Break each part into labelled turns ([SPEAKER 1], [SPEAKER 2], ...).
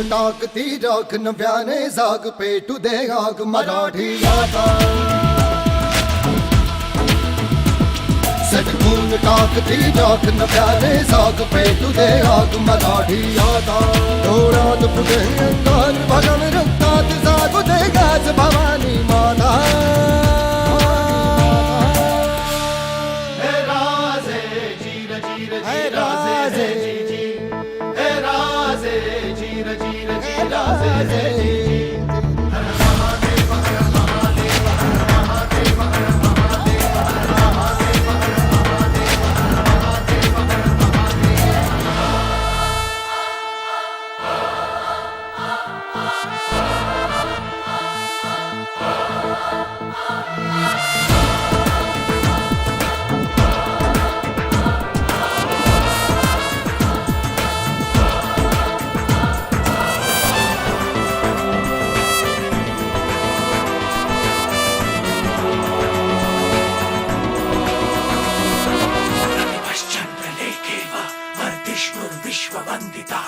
[SPEAKER 1] टाकती राख नव्याने जाग पेटू दे आग मराठी आता सटकून टाकती राख नव्याने जाग पेटू दे आग मराठी आता डोळ्यात पुढे अंगार भगन रक्तात जागू दे गाज भवानी माता
[SPEAKER 2] हे राजे जीर जीर हे राजे हे राजे जीर जीर राजे हे हर महादेव हर महादेव हर महादेव हर महादेव हर महादेव हर महादेव हर महादेव हर महादेव विश्ववंदिता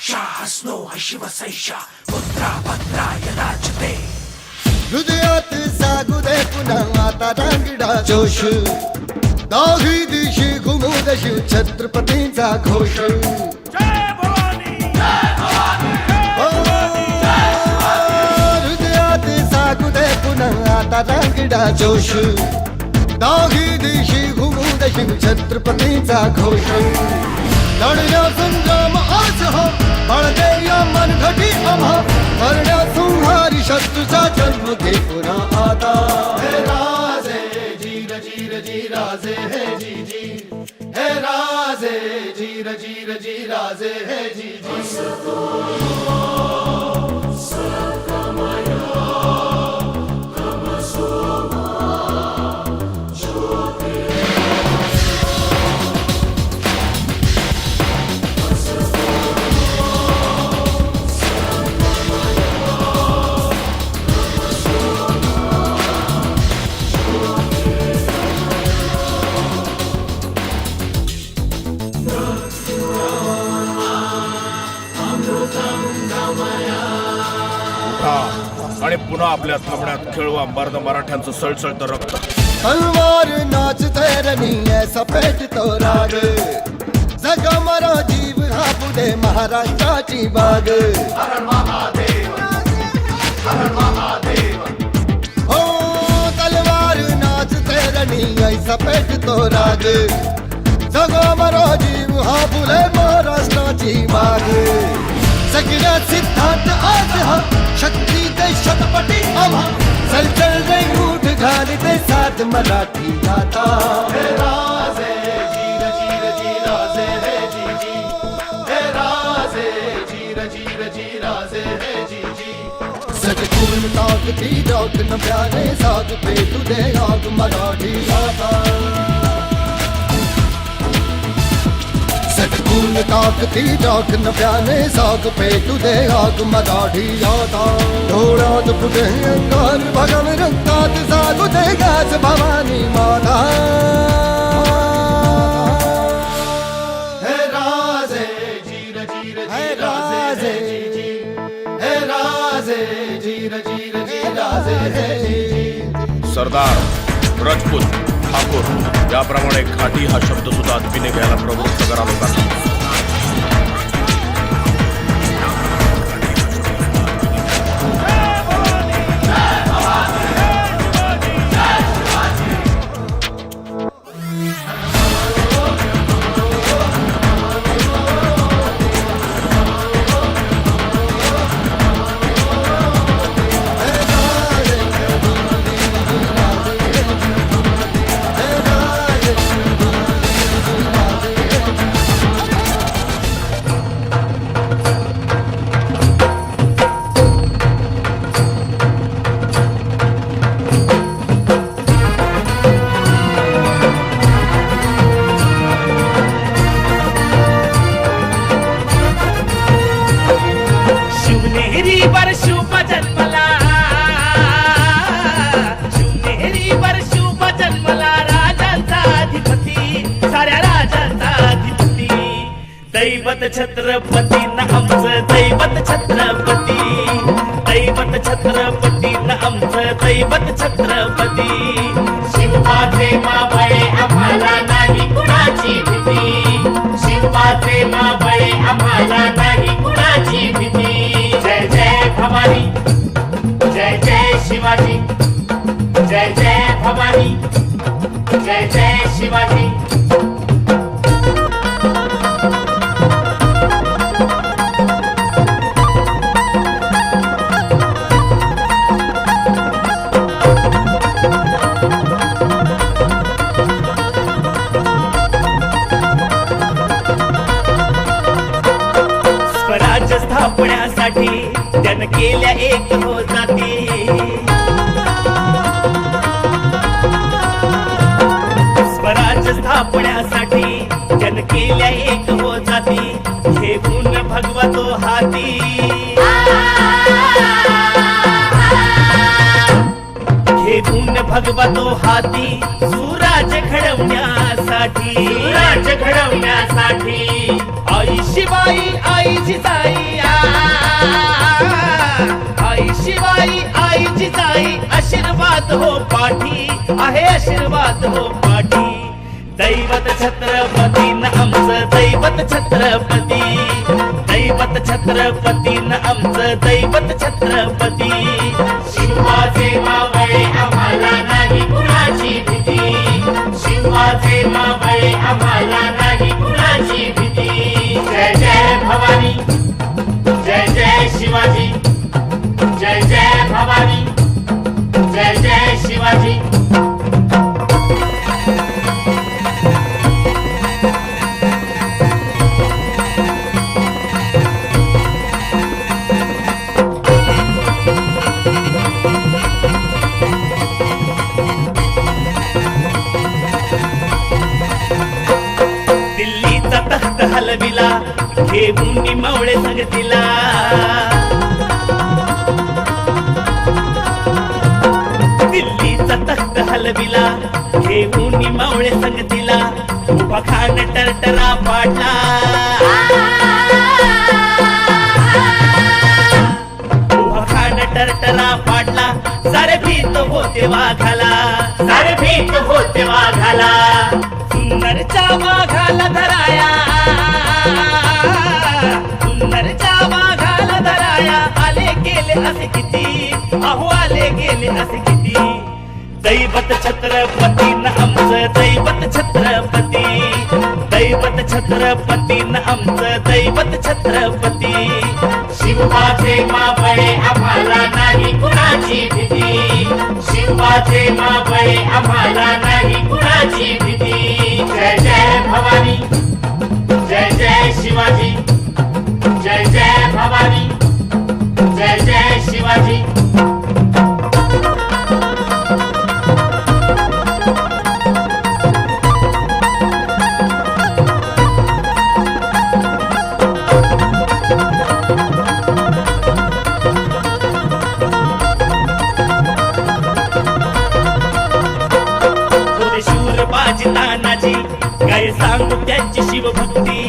[SPEAKER 2] शाहस्नो शिवसैषा पुत्रा भद्राय राजते
[SPEAKER 1] हृदयात जागू दे पुन्हा आता रांगडा जोश दाही दिशी घुमू दे शिव छत्रपतींचा घोष
[SPEAKER 2] जय भवानी जय भवानी
[SPEAKER 1] हृदयात जागू दे पुन्हा आता रांगडा जोश दाही दिशी घुमू दे शिव छत्रपतींचा घोष लढण्या संग्राम आज हो बळदे या मनघटी आम्हा करण्या संहारी शत्रूचा जन्म घे पुन्हा आता
[SPEAKER 2] हे राजे जीर जीर जी राजे हे जी जी हे राजे जीर जीर जी राजे हे जी जी
[SPEAKER 3] आणि पुन्हा आपल्या थांबण्यात खेळवा मर्द मराठ्यांचं सळसळतं रक्त
[SPEAKER 1] तलवार नाच तैरनी ऐसा पेट तो राग जगा मरा जीव हा पुढे महाराष्ट्राची बाग
[SPEAKER 2] हर महादेव हर महादेव
[SPEAKER 1] हो तलवार नाच तैरनी ऐसा पेट तो राग जगा मरा जीव हा पुढे महाराष्ट्राची बाग सगळ्या सिद्धांत आज हा शक्ती दे शतपटी आम्हा चल चल रे उठ घाली दे साथ मराठी गाता
[SPEAKER 2] हे राजे जीर जीर जी राजे हे जी जी हे राजे जीर जीर जी राजे हे जी जी
[SPEAKER 1] सटकून टाकती राख नव्याने जाग पेटू दे आग मराठी गाता सटकून टाकती राख नव्याने जाग पेटू दे आग मराठी आता डोळ्यात पुढे अंगार भगन रक्तात जागू दे गाज भवानी माता
[SPEAKER 2] हे राजे जीर जीर जी राजे हे जी जी हे राजे जीर जीर जी राजे हे जी जी
[SPEAKER 3] सरदार राजपूत ठाकूर याप्रमाणे घाटी हा शब्द सुद्धा आत्मीने घ्यायला प्रवृत्त करा लोकांना.
[SPEAKER 4] दैवत छत्रपती न आमचं दैवत छत्रपती, दैवत छत्रपती न आमचं दैवत छत्रपती. शिवाचे मावळे आम्हाला नाही कुणाची भीती, शिवाचे मावळे आम्हाला नाही कुणाची भीती. जय जय भवानी, जय जय शिवाजी, जय जय भवानी, जय जय शिवाजी. स्वराज्य स्थापण्यासाठी त्यानं केल्या एक हो जाती, स्वराज्य स्थापण्यासाठी त्यानं केल्या एक हो जाती. घेऊन भगवा तो हाती, घेऊन भगवा तो हाती. सुराज्य घडवण्यासाठी, सुराज्य घडवण्यासाठी. आई शिवाई आई जिजाई, आई शिवाई आई जिजाई. आशीर्वाद हो पाठी, आहे आशीर्वाद हो पाठी. दैवत छत्रपती न आमचं दैवत छत्रपती, दैवत छत्रपती न आमचं दैवत छत्रपती. शिवाचे मावळे आम्हाला नाही कुणाची भीती, शिवाचे मावळे आम्हाला नाही कुणाची भीती. जय जय भवानी, जय जय शिवाजी, जय जय भवानी, जय जय शिवाजी. दिल्लीचा तख्त हलविला, घेऊन मावळे संगतीला. दिल्लीचा तख्त हलविला, घेऊन मावळे संगतीला. उभा खान टरटरा पाडला, उभा खान टरटरा पाडला. सारे भीत होते वाघाला, सारे भीत होते वाघाला. सुंदरच्या वाघाला धराया, सुंदरच्या वाघाला धराया. आले गेले असे किती, अहो आले गेले असे किती. दैवत छत्रपती न आमचं दैवत छत्रपती, दैवत छत्रपती न आमचं दैवत छत्रपती. शिवाचे मावळे आम्हाला नाही कुणाची भीती, शिवाचे मावळे आम्हाला नाही कुणाची भीती. जय जय भवानी, जय जय शिवाजी, जय जय भवानी, जय जय शिवाजी. शूर बाजी तानाजी, काय सांगू त्यांची शिवभक्ती.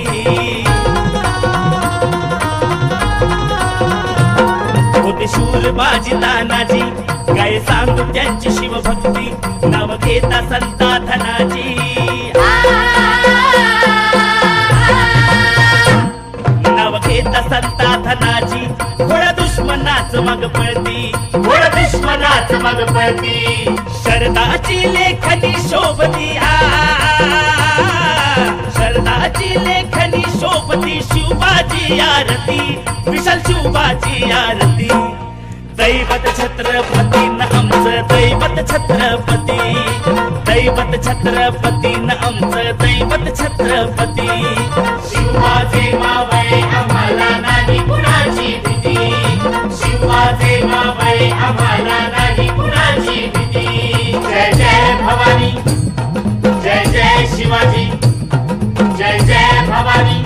[SPEAKER 4] होते शूर बाजी तानाजी, काय सांगू त्यांची शिवभक्ती. नाव घेता संता धन छत्रपती शरदाची लेखनी शोभती शरदाची लेखनी शोभती शिवबाची आरती विशाल शिवबाची आरती दैवत छत्रपती न आमचं दैवत छत्रपती दैवत छत्रपती न आमचं दैवत छत्रपती शिवाचे मावळे आम्हाला नाही कुणाची भीती शिवाचे मावळे आम्हाला नाही कुणाची भीती जय जय भवानी जय जय शिवाजी जय जय भवानी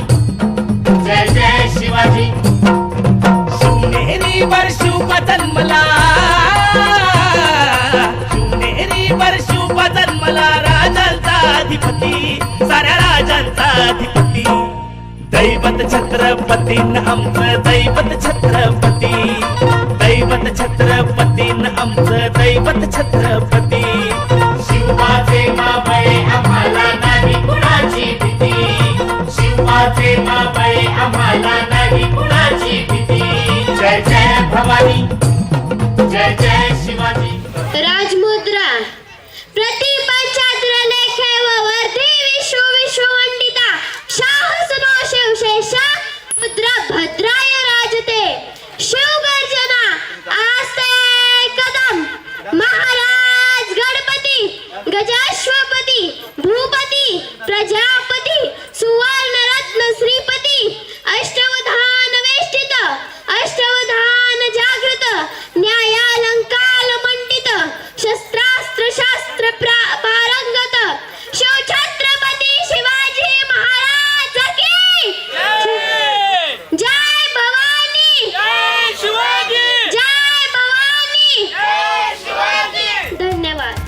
[SPEAKER 4] जय जय शिवाजी शिवनेरी वर शिव जन्मला शिवनेरी वर शिव जन्मला राजांचा अधिपती साऱ्या राजांचा अधिपती दैवत छत्रपती न आमचं दैवत छत्रपती दैवत छत्रपती न आमचं दैवत छत्रपती शिवाचे मावळे आम्हाला नाही कुणाची भीती शिवाचे मावळे आम्हाला नाही कुणाची भीती जय जय भवानी जय जय शिवाजी
[SPEAKER 5] राजमुद्रा प्रतिपंचात्र लेखे व वर्धी विश्व विश्ववंदिता शाह सुनो शिवशेषा मुद्रा भद्राय राजते शिवगर्जना आस्ते कदम महाराज गणपती गजाश्वपती भूपती प्रजापती सुवर्ण रत्न श्रीपती अष्टवधान वेष्टित अष्टवधान जागृत न्यायालंकार मंडित शस्त्रास्त्र शास्त्र पारंगत शिवछत्रपती शिवाजी महाराज की जय भवानी जय शिवाजी जय भवानी जय शिवाजी धन्यवाद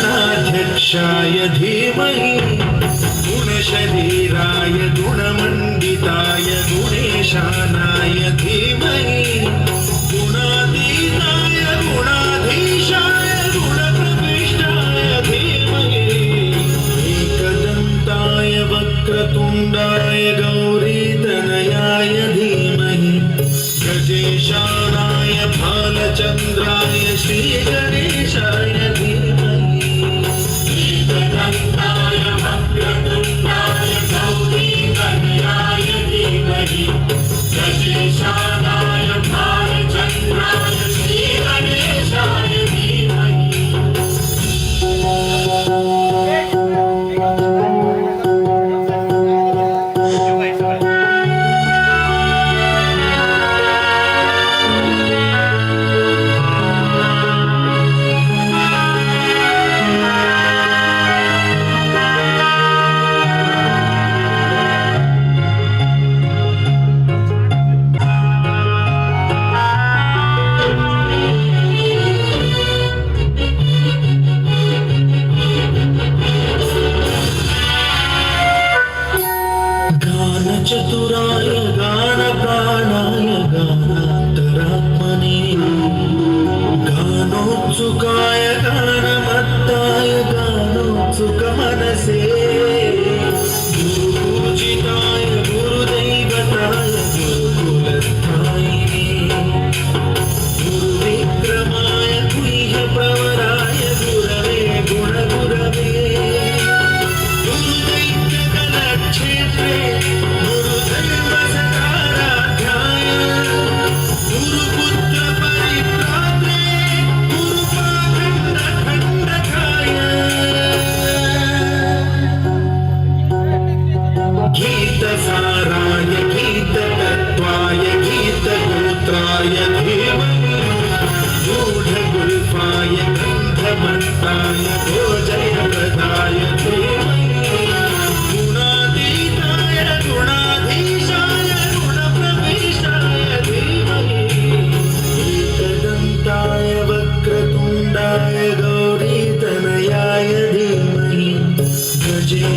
[SPEAKER 6] गणाध्यक्षाय धीमहि गुणशरीराय गुणमण्डिताय गुणेशानाय धीमहि गुणातीताय गुणाधीशाय गुणप्रविष्टाय धीमहि एकदन्ताय वक्रतुण्डाय गौरीतनयाय धीमहि गजेशानाय भालचन्द्राय श्रीगणेशाय धीमहि
[SPEAKER 5] धन्यवाद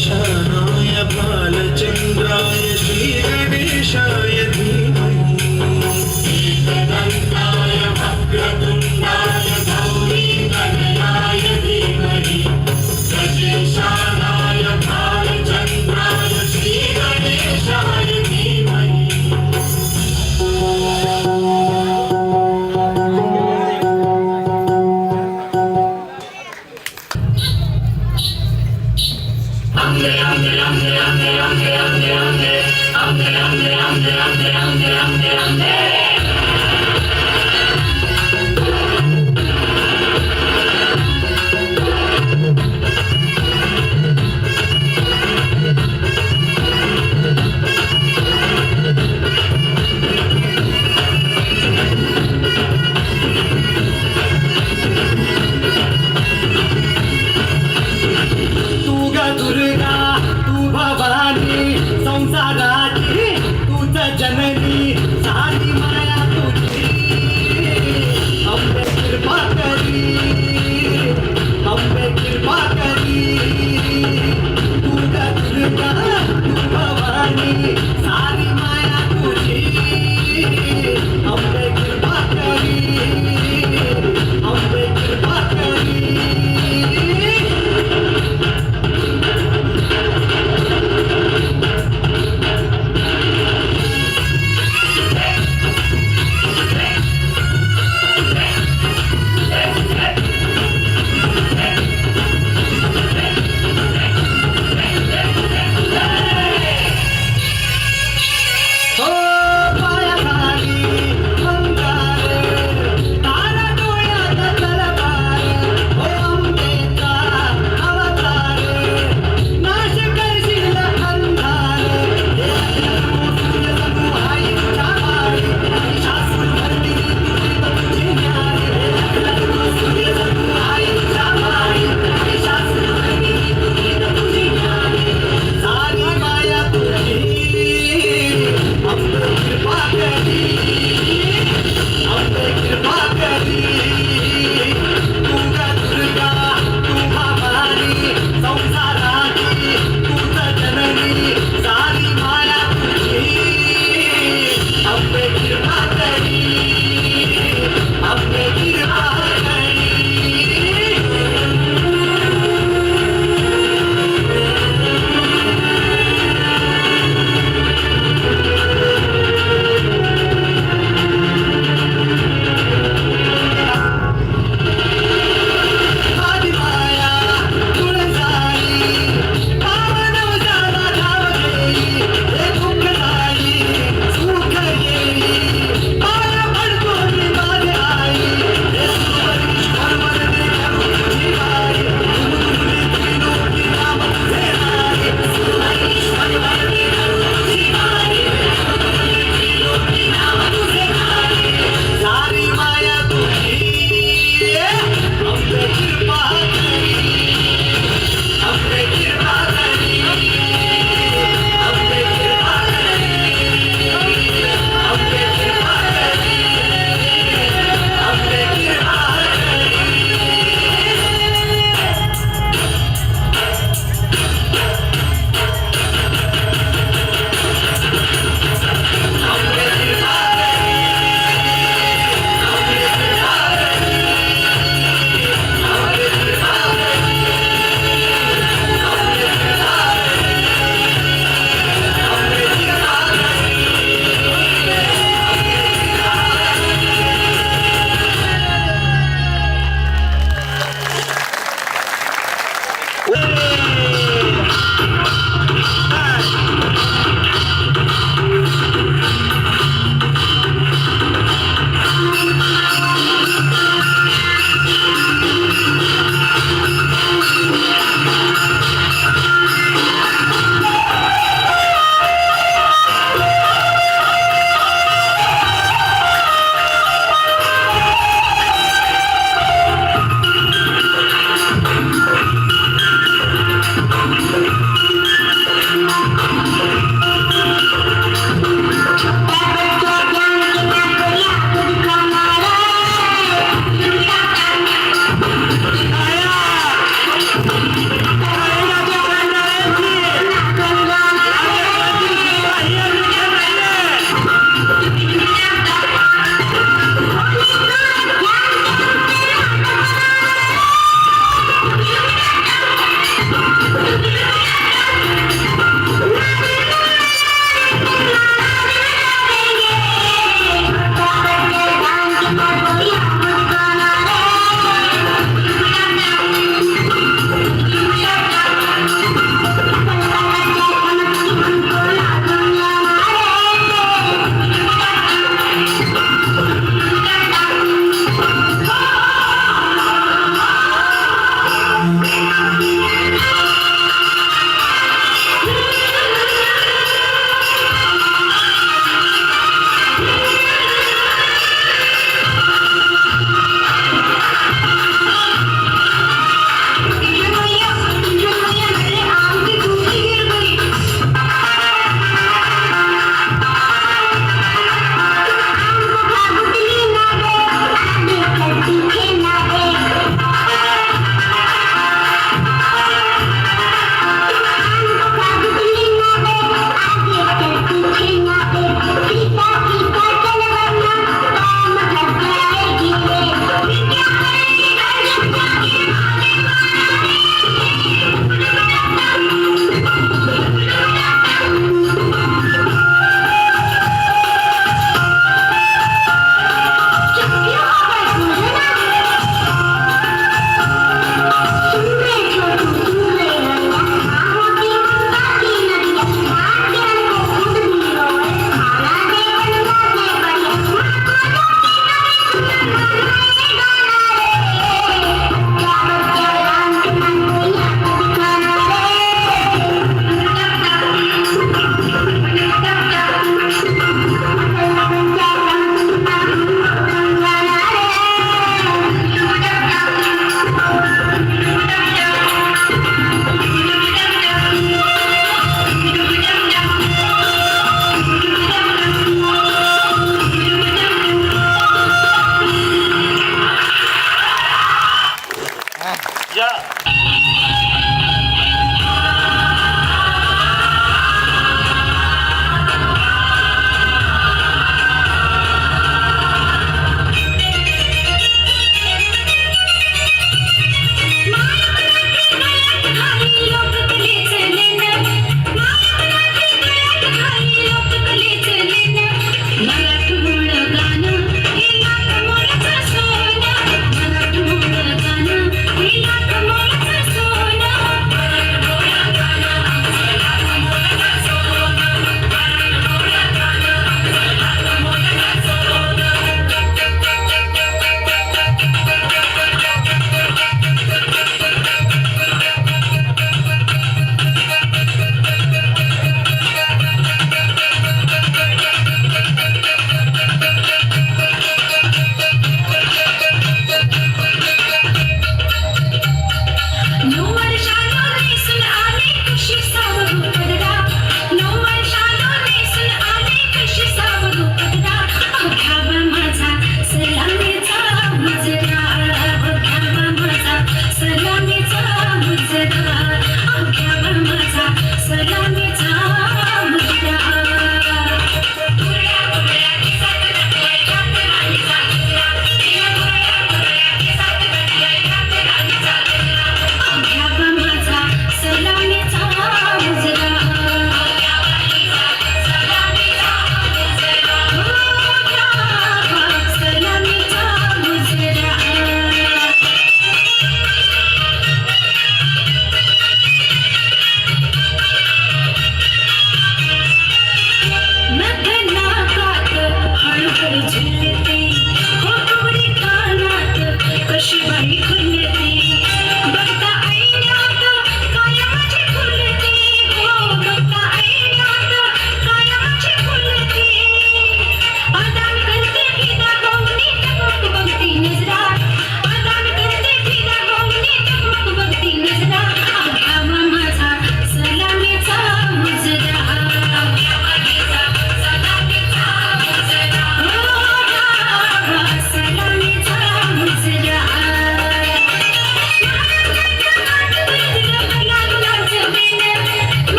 [SPEAKER 6] ईशानाय बालचन्द्राय श्रीगणेशाय धीमहि एकदन्ताय वक्रतुण्डाय गौरीतनयाय धीमहि गजेशानाय बालचन्द्राय श्रीगणेशाय धीमहि
[SPEAKER 7] तू ग दुर्गा तू भवानी संसाराची तूच जननी सारी माया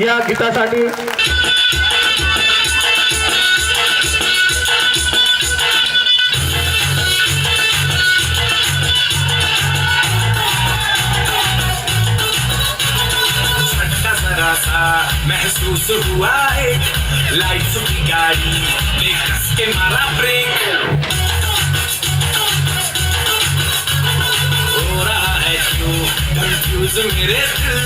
[SPEAKER 7] या गीतासाठी
[SPEAKER 6] जरा सा महसूस हुआ एक लाइट्स की गाड़ी में कस के मारा ब्रेक हो रहा है क्यों कंफ्यूज मेरे दिल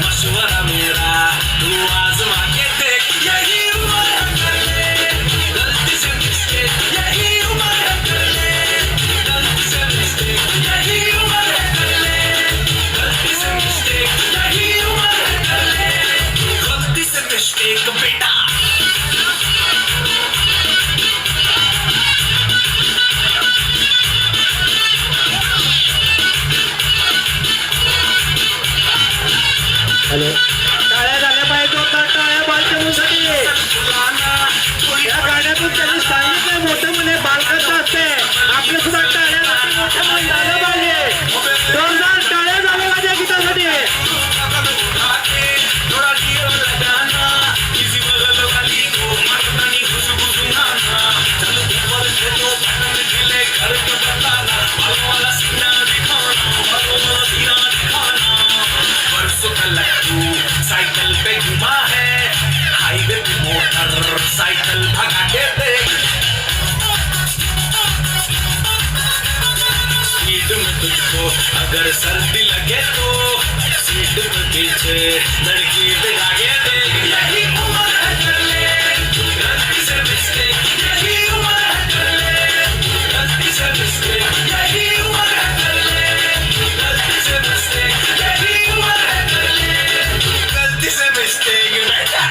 [SPEAKER 6] मशवरा मेरा तू आजमा के देख यही उम्र है कर ले गलती से मिस्टेक यही उम्र है कर ले गलती से मिस्टेक यही उम्र है कर ले गलती से मिस्टेक यही उम्र है कर ले गलती से मिस्टेक बेटा
[SPEAKER 7] हॅलो टाळ्या झाल्या पाहिजे होता टाळ्या बालचंद्रसाठी या गाण्यातून त्यांनी सांगितलंय मोठे मुले बालकाचं असते आपले सुद्धा टाळ्यासाठी मोठे मुले झालं पाहिजे जोरदार टाळ्या झाल्या माझ्या गीतासाठी
[SPEAKER 6] साइकिल पे घुमा है हाईवे पे मोटर साइकिल भगा के देख स्पीड में तुझको अगर सर्दी लगे तो सीट पे पीछे लड़की बिठा के देख यही उम्र है कर ले गलती से मिस्टेक यही उम्र है कर ले गलती से मिस्टेक यही उम्र है कर ले गलती से मिस्टेक यही उम्र है कर ले गलती से मिस्टेक बेटा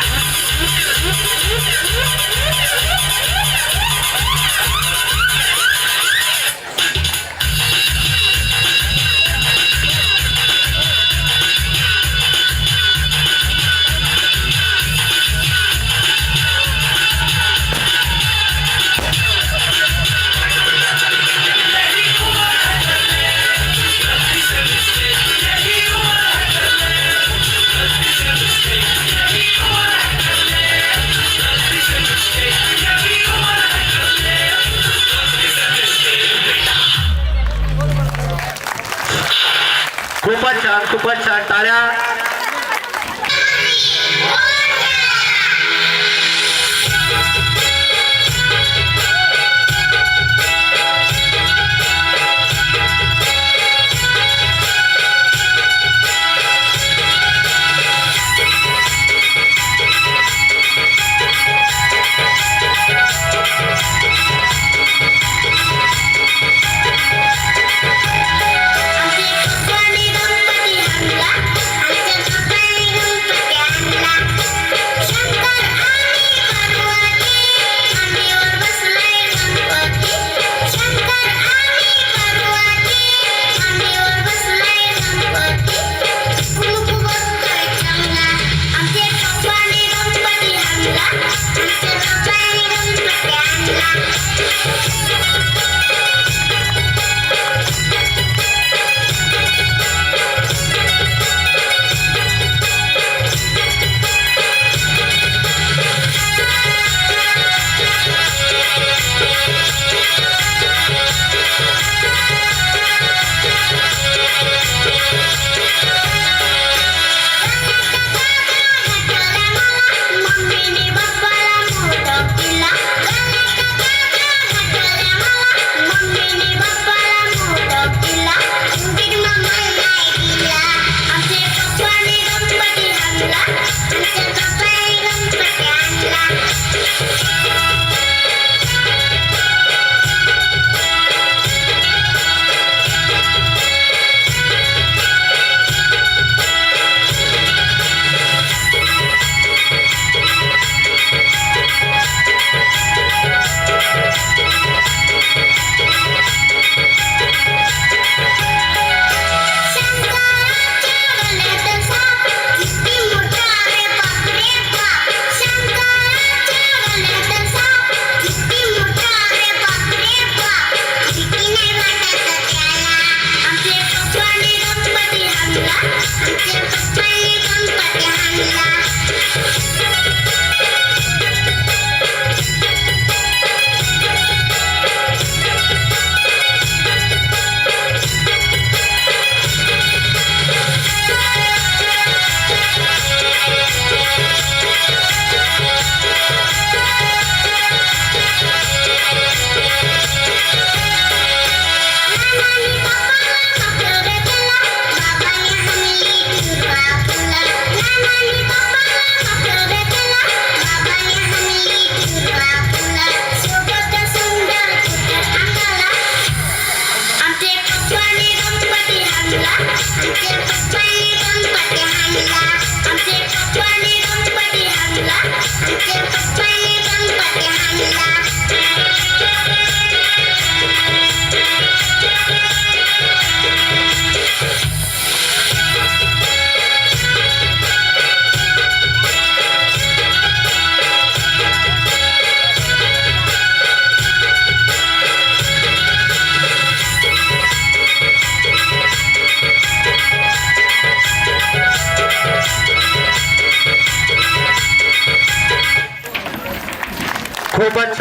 [SPEAKER 7] खूपच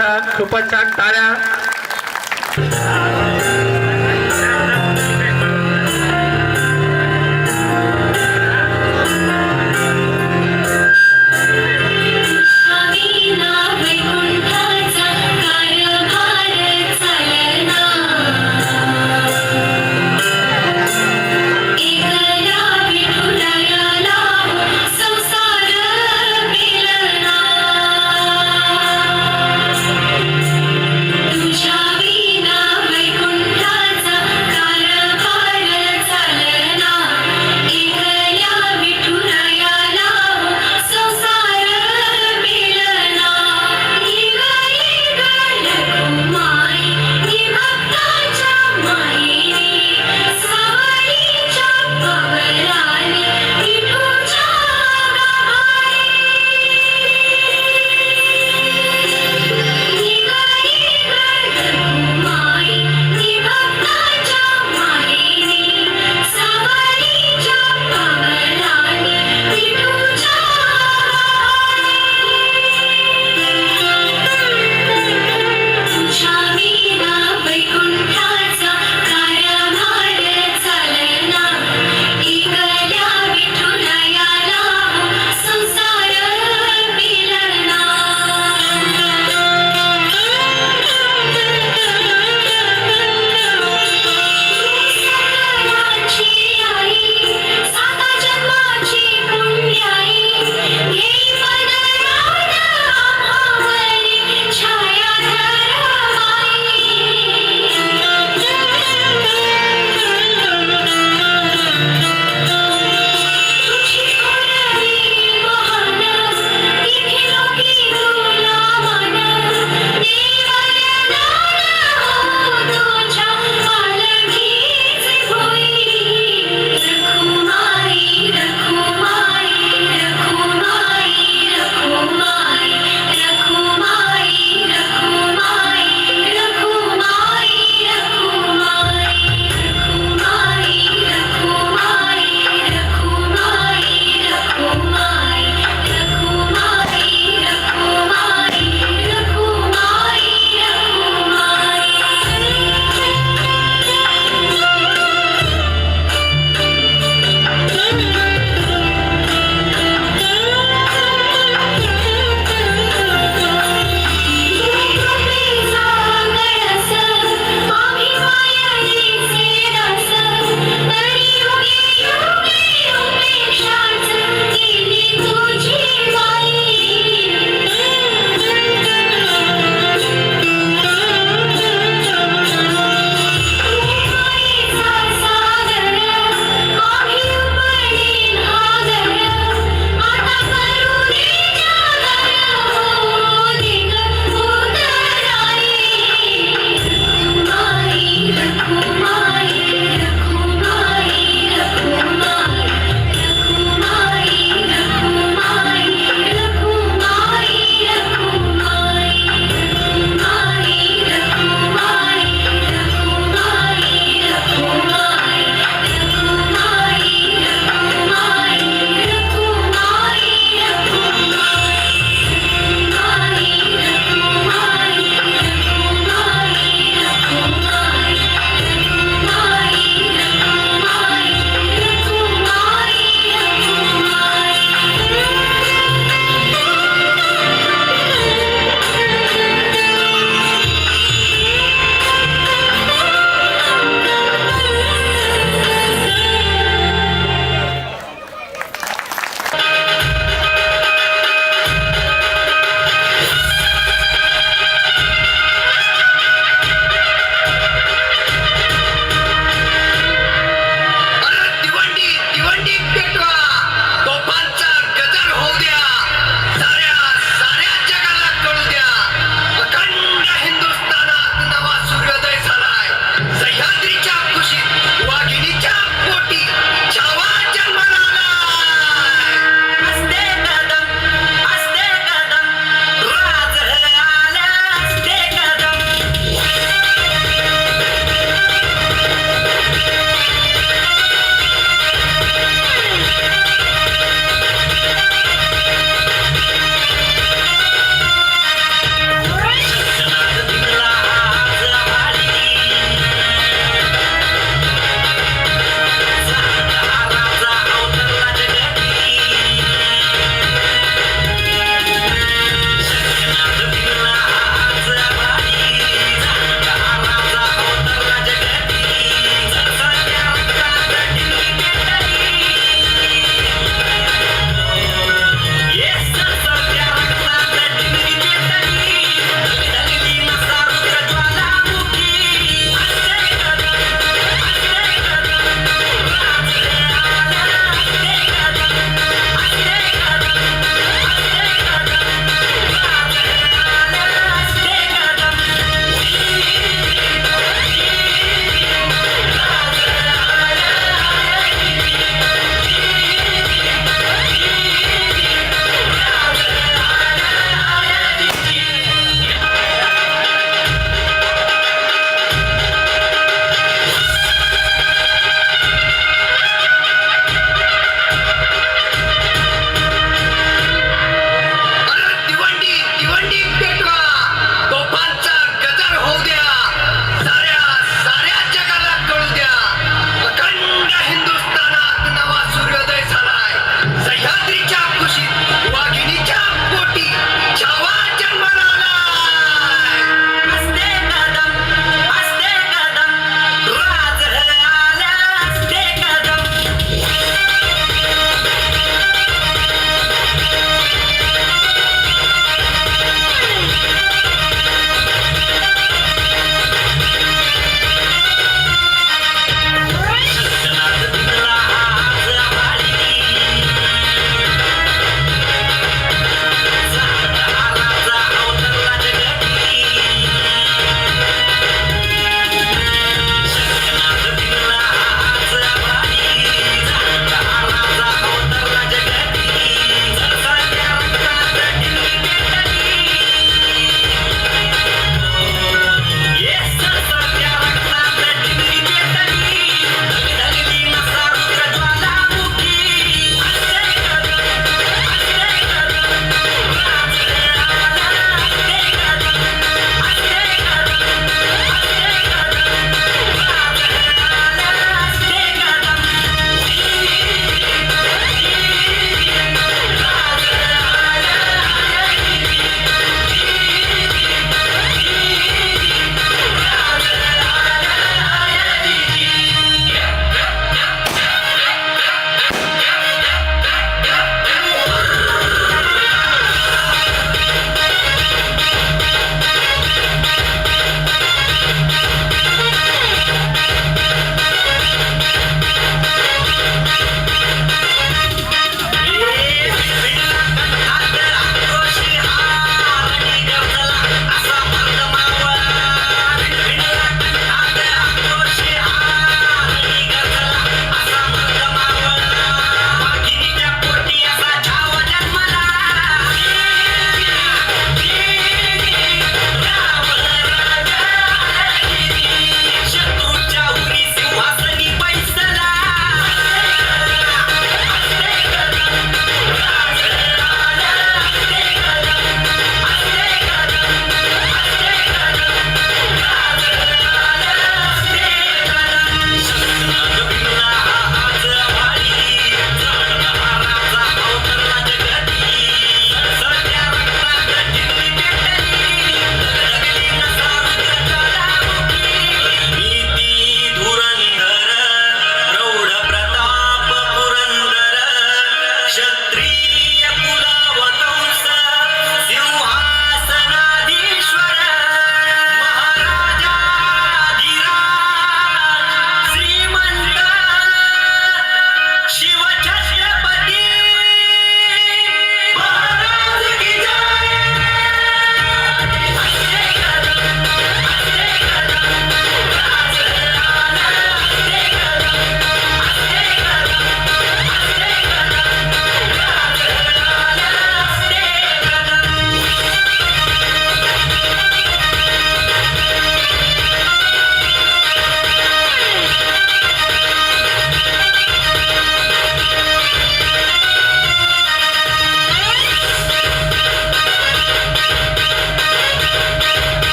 [SPEAKER 7] छान टाळ्या.
[SPEAKER 5] विना वैकुंठाचा कारभार चालना एकला विठुरायाला संसार पेलना तुझ्या विना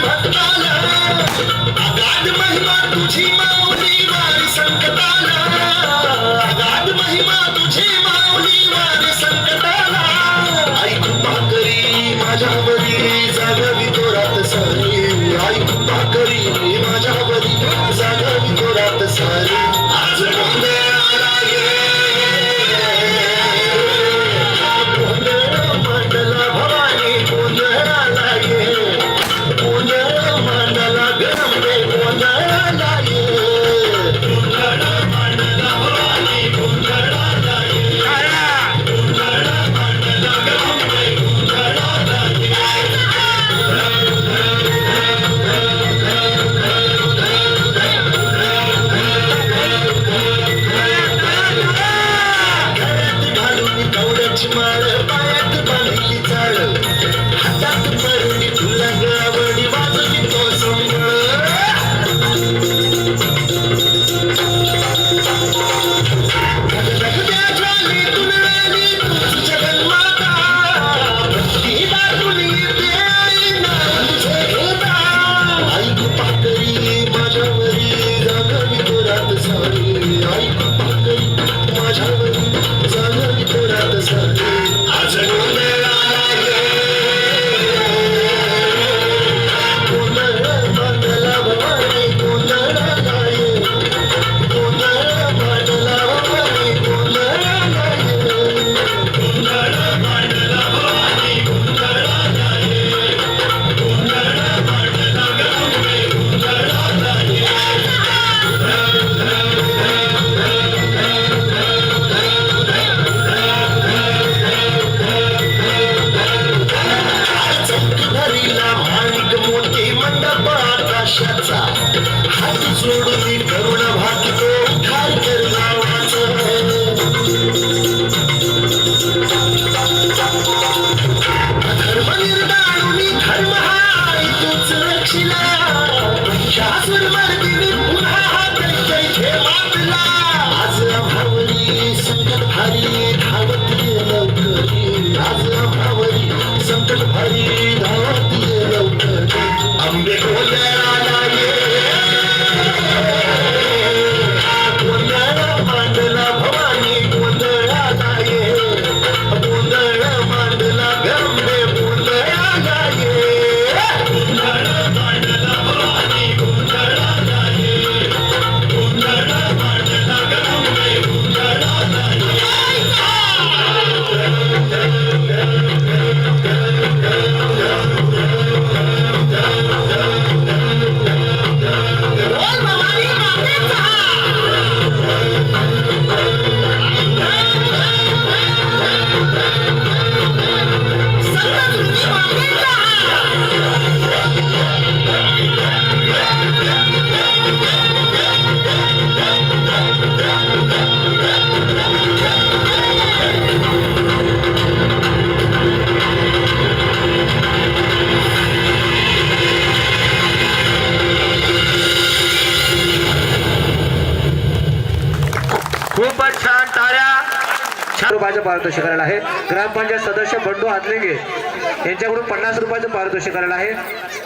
[SPEAKER 2] भक्ताला अगाध महिमा तुझी माऊली वारी संकटाला अगाध महिमा तुझी माऊली वारी संकटाला आई कृपा करी माझ्यावरी जागवी तोरात सारी आई कृपा करी माझ्यावरी जागवी तोरात सारी आज गोंधळाला गोंधळ मांडला भवानी गोंधळाला ये गोंधळ मांडला गरंबे गोंधळाला ये गोंधळ मांडला भवानी गोंधळाला ये गोंधळ मांडला गरंबे गोंधळाला घरात घालून कवड्याची माळ पायात बांधली चाळ हातात मारुनी तुला गळावडी वाजवी तो संबळ धगधगत्या ज्वालेतून राणी तूच जगन्माता भक्ती दाटून येते आई नाव तुझे घेता आई कृपा करी माझ्यावरी जागवी तोरात सारी आई कृपा करी माझ्यावरी जागवी तोरात सारी आज गोंधळाला ये गोंधळ मांडला भवानी गोंधळाला ये गोंधळ मांडला भवानी गोंधळाला ये गोंधळ मांडला भवानी गोंधळाला ये गोंधळ मांडला गंगे गोंधळाला ये चौकीदारीला माणिक मोठी मंडप आकाशाचा हात जोडून करुण भागतो उद्धार कर नावाचं धर्म निर्दाळुनी धर्म हाय तूच रक्षिला शासूर मर्दिनी पुन्हा हात कैथे मातला आज आम्हावरी संकट भारी धावत ये लवकरी आज आम्हावरी संकट भारी धावत ये लवकरी अंबे गोंधळाला ये गोंधळ मांडला भवानी गोंधळाला ये गोंधळ मांडला गंबे गोंधळाला ये गोंधळ मांडला भवानी गोंधळाला ये गोंधळ मांडला गंबे गोंधळाला ये
[SPEAKER 7] खूपच छान टाळ्या छान रुपयाचं पारितोषिक आलेलं आहे ग्रामपंचायत सदस्य बंडू हातलिंगे यांच्याकडून 50 रुपयाचं पारितोषिक आलेलं आहे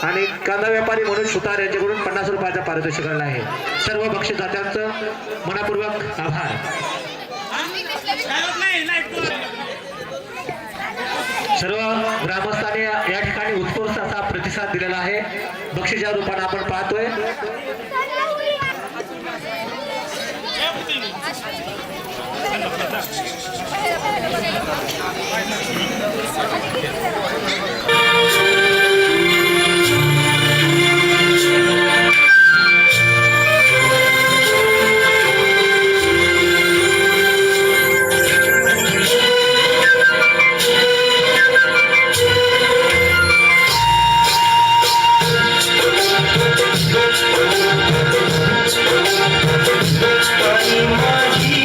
[SPEAKER 7] आणि कांदा व्यापारी म्हणून सुतार यांच्याकडून 50 रुपयाचं पारितोषिक आलेलं आहे सर्व बक्षीसदात्यांचं मनापूर्वक आभार सर्व ग्रामस्थांनी या ठिकाणी उत्स्फूर्त असा प्रतिसाद दिलेला आहे बक्षीच्या रूपाने आपण पाहतोय
[SPEAKER 2] माझी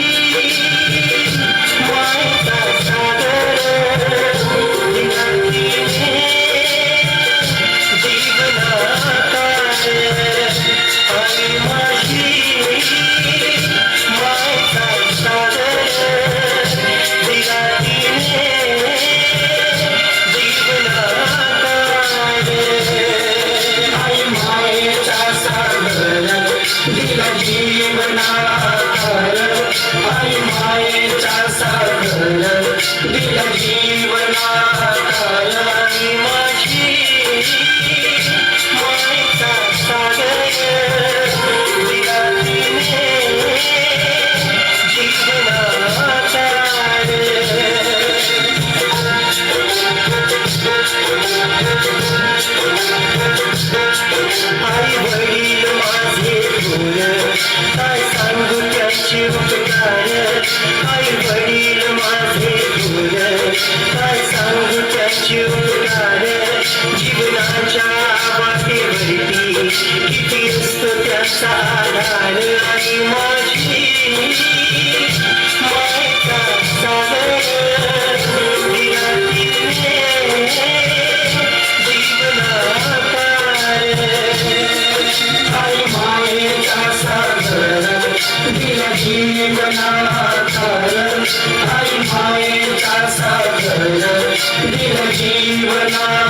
[SPEAKER 6] मायेचा सागर दिला तिने जीवनाचा आई वडील माझे थोर काय सांगू त्याचे उपकार आई वडील माझे थोर काय सांगू त्याचे उपकार जीवनाच्या वाटेवरती किती असतो त्याचा आधार आई माझी मायेचा सागर दिला तिने जीवनाचा आई मायेचा सागर दिला जीवनाचा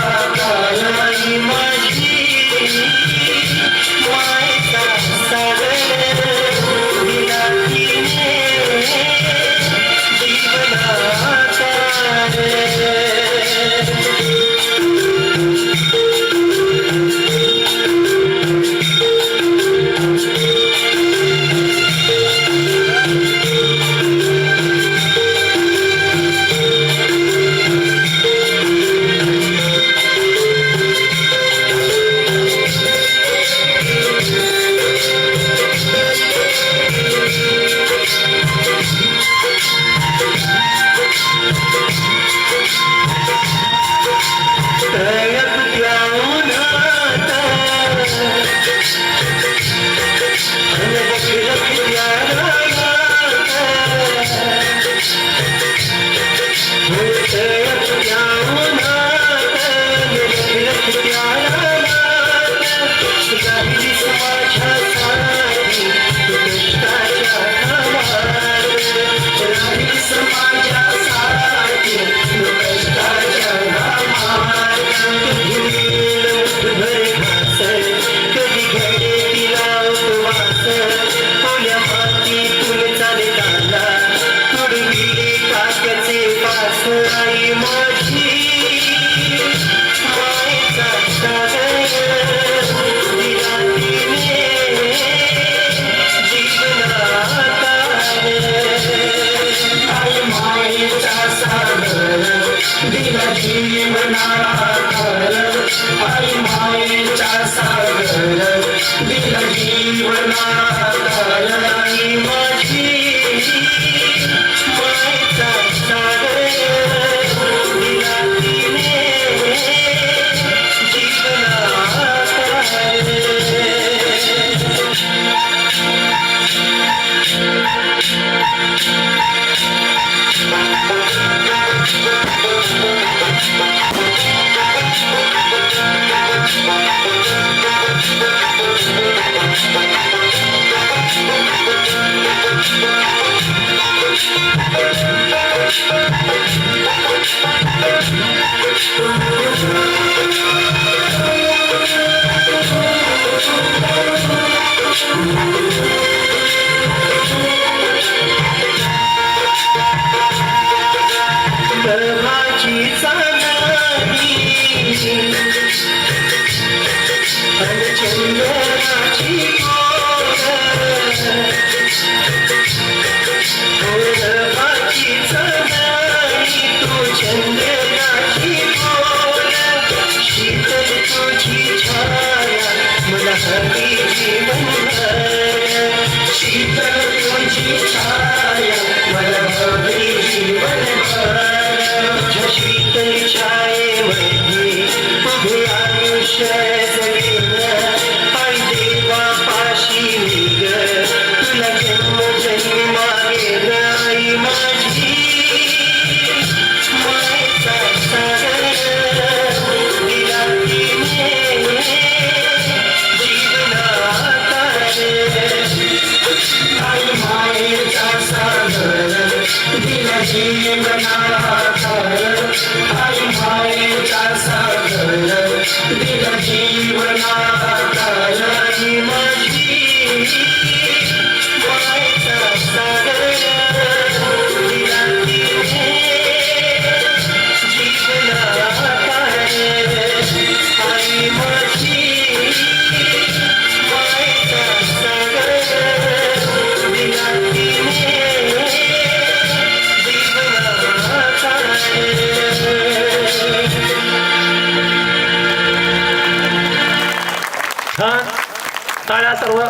[SPEAKER 6] आई मायेचा सागर दिला जीवनाचा आई माझी मायेचा सागर दिला तिने जीवनाचा
[SPEAKER 2] जीवनाचा आई मायेचा सागर दिला
[SPEAKER 7] हा टाळ्या सर्व.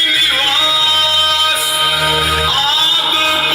[SPEAKER 6] श्रीनिवास आग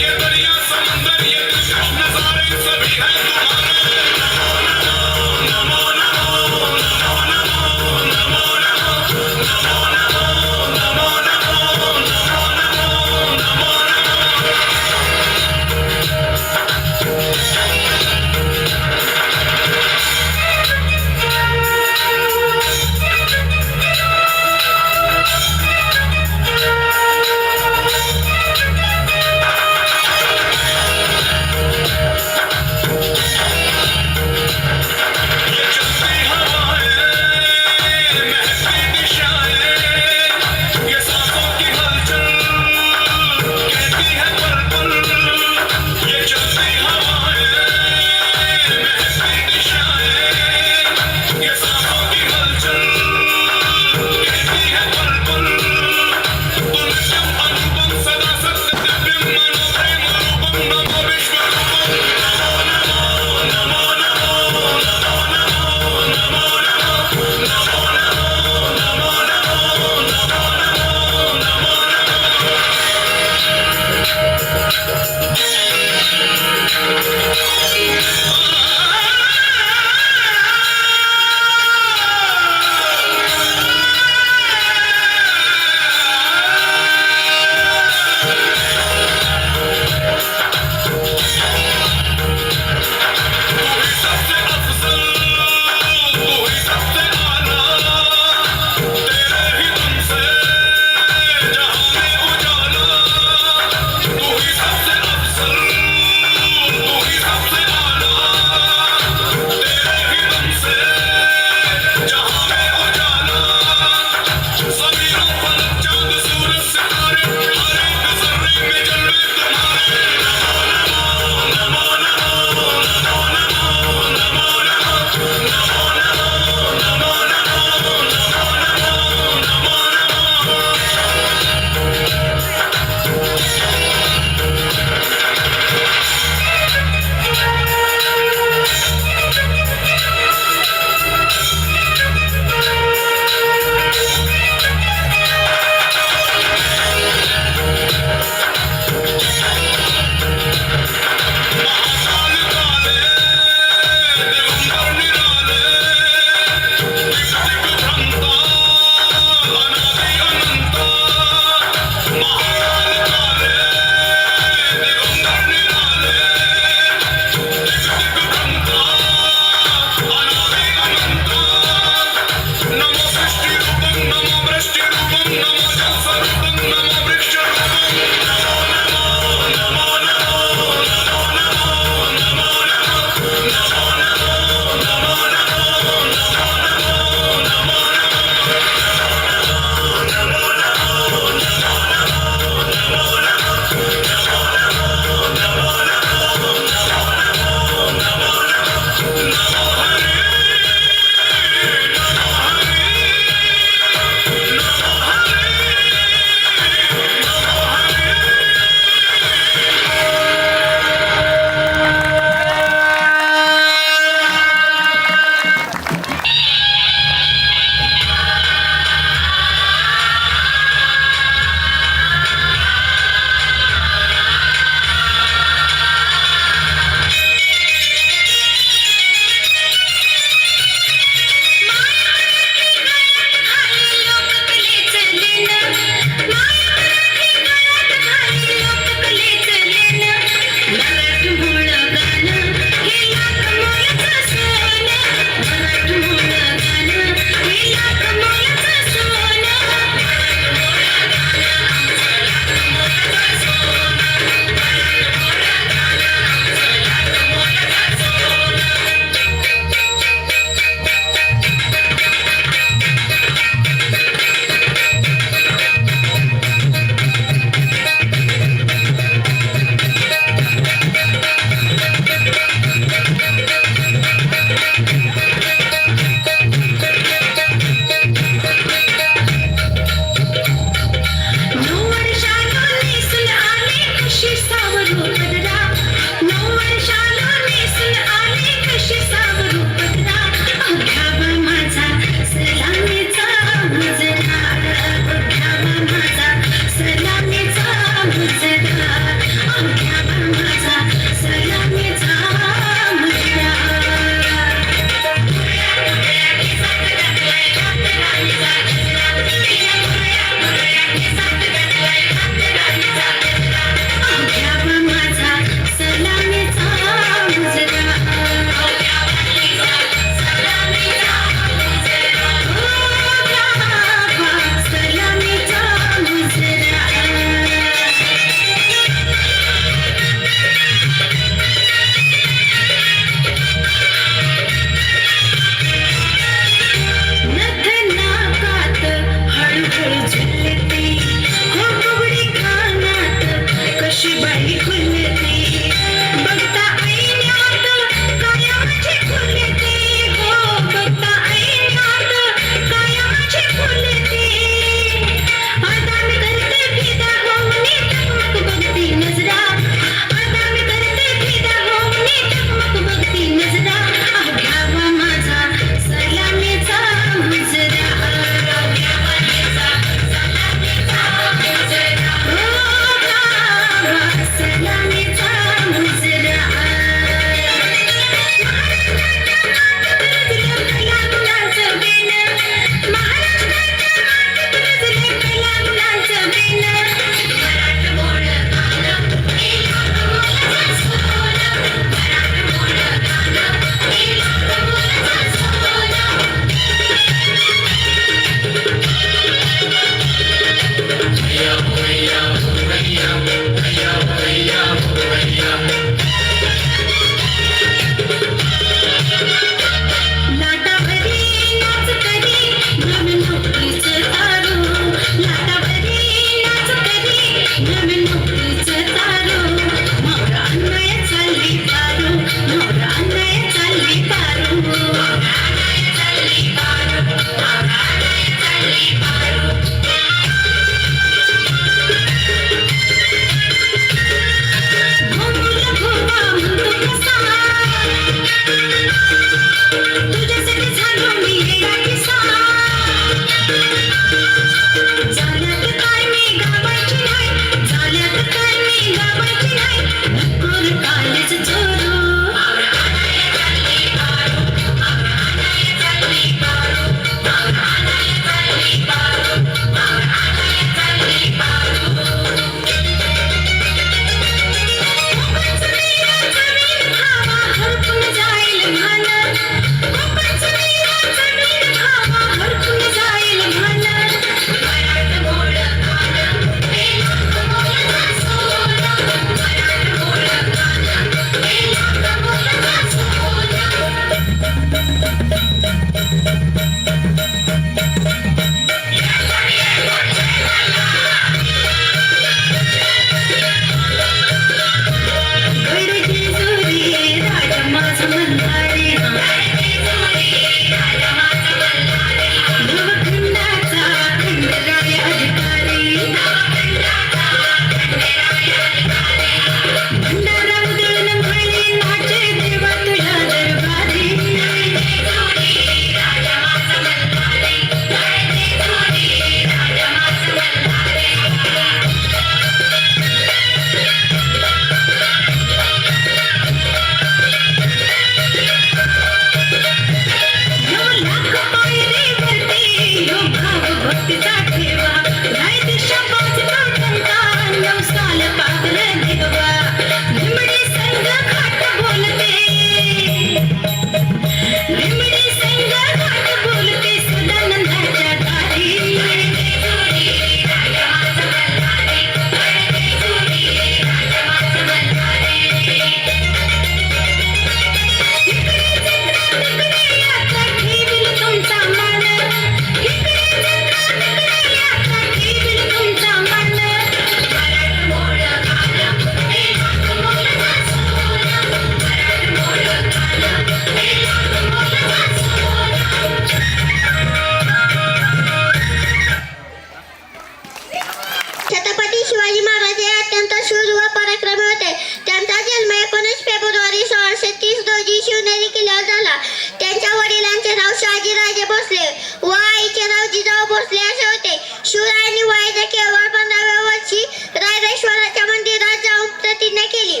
[SPEAKER 5] व आईचे नाव जिजाऊ भोसले असे होते. शिवरायांनी वयाच्या केवळ 15व्या वर्षी रायरेश्वराच्या मंदिरात जाऊन प्रतिज्ञा केली.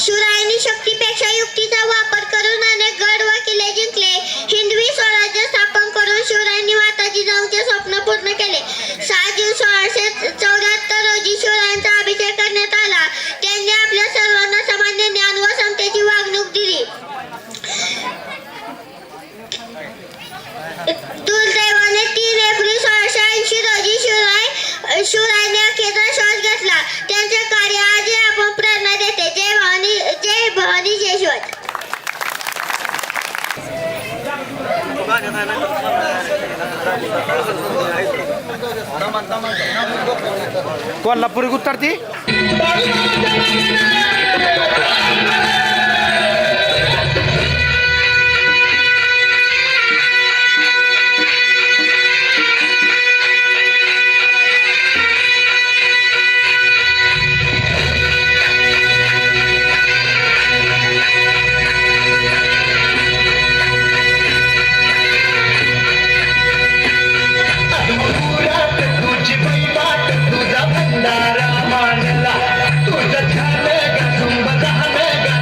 [SPEAKER 5] शिवरायांनी शक्तीपेक्षा युक्तीचा वापर करून अनेक गड व किल्ले जिंकले. हिंदवी स्वराज्य स्थापन करून शिवरायांनी माता जिजाऊंचे स्वप्न पूर्ण केले. 6 जून 1674 रोजी शिवरायांचा अभिषेक करण्यात आला. त्यांनी आपल्या सर्वांना सामान्य ज्ञान व समतेची वागणूक दिली. दुर्दैवाने 3 एप्रिल 1680 रोजी शिवरायांनी अखेरचा श्वास घेतला. त्यांचे कार्य आजही आपण प्रेरणा देते. जय भवानी जय शिवाजी.
[SPEAKER 7] कोल्हापुरी उतरती
[SPEAKER 6] तुझी बैलात तुझा भंडारा मांडला तुझं झालं गा तुंब झालं गा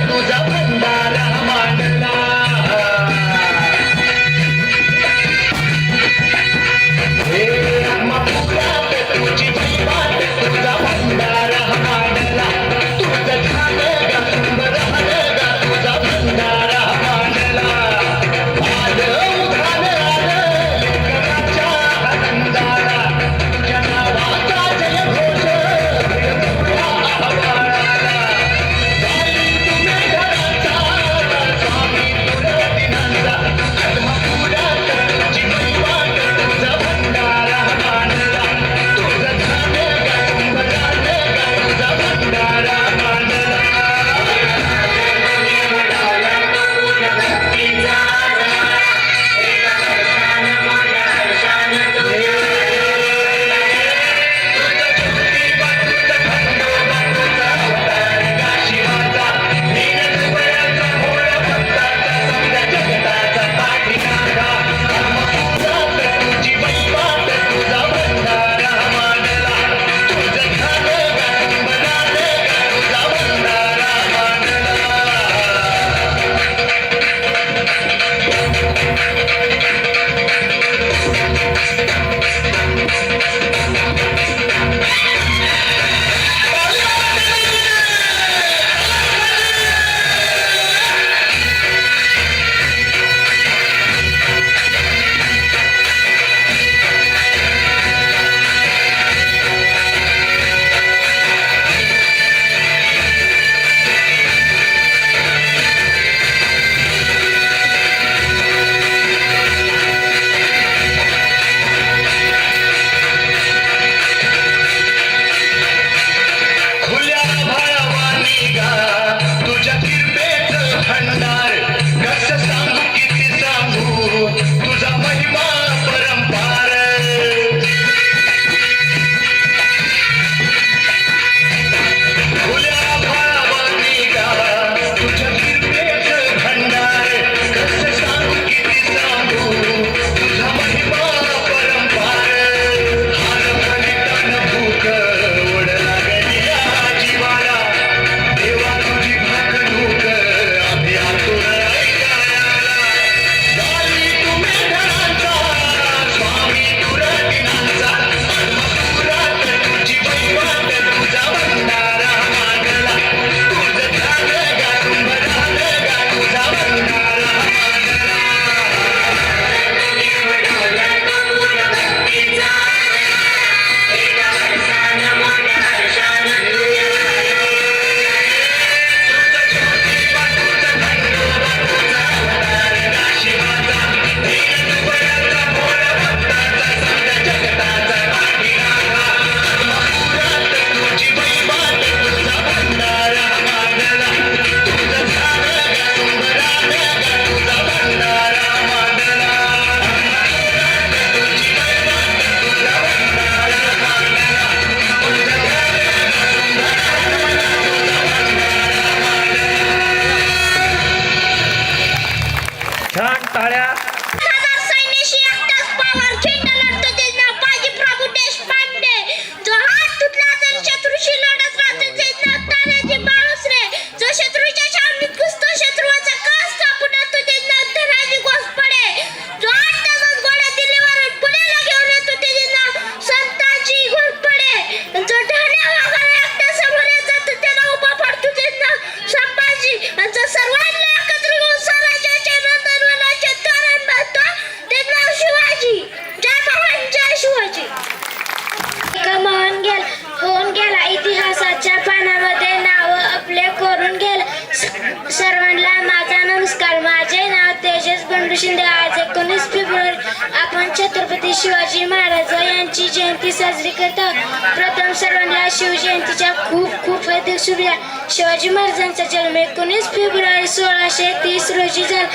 [SPEAKER 5] चंद्र शिंदे. आज 19 फेब्रुवारी आपण छत्रपती शिवाजी महाराज यांची जयंती साजरी करत आहोत. प्रथम सर्वांना शिवजयंतीच्या खूप खूप हार्दिक शुभेच्छा. शिवाजी महाराजांचा जन्म 19 फेब्रुवारी 1630 रोजी झाला.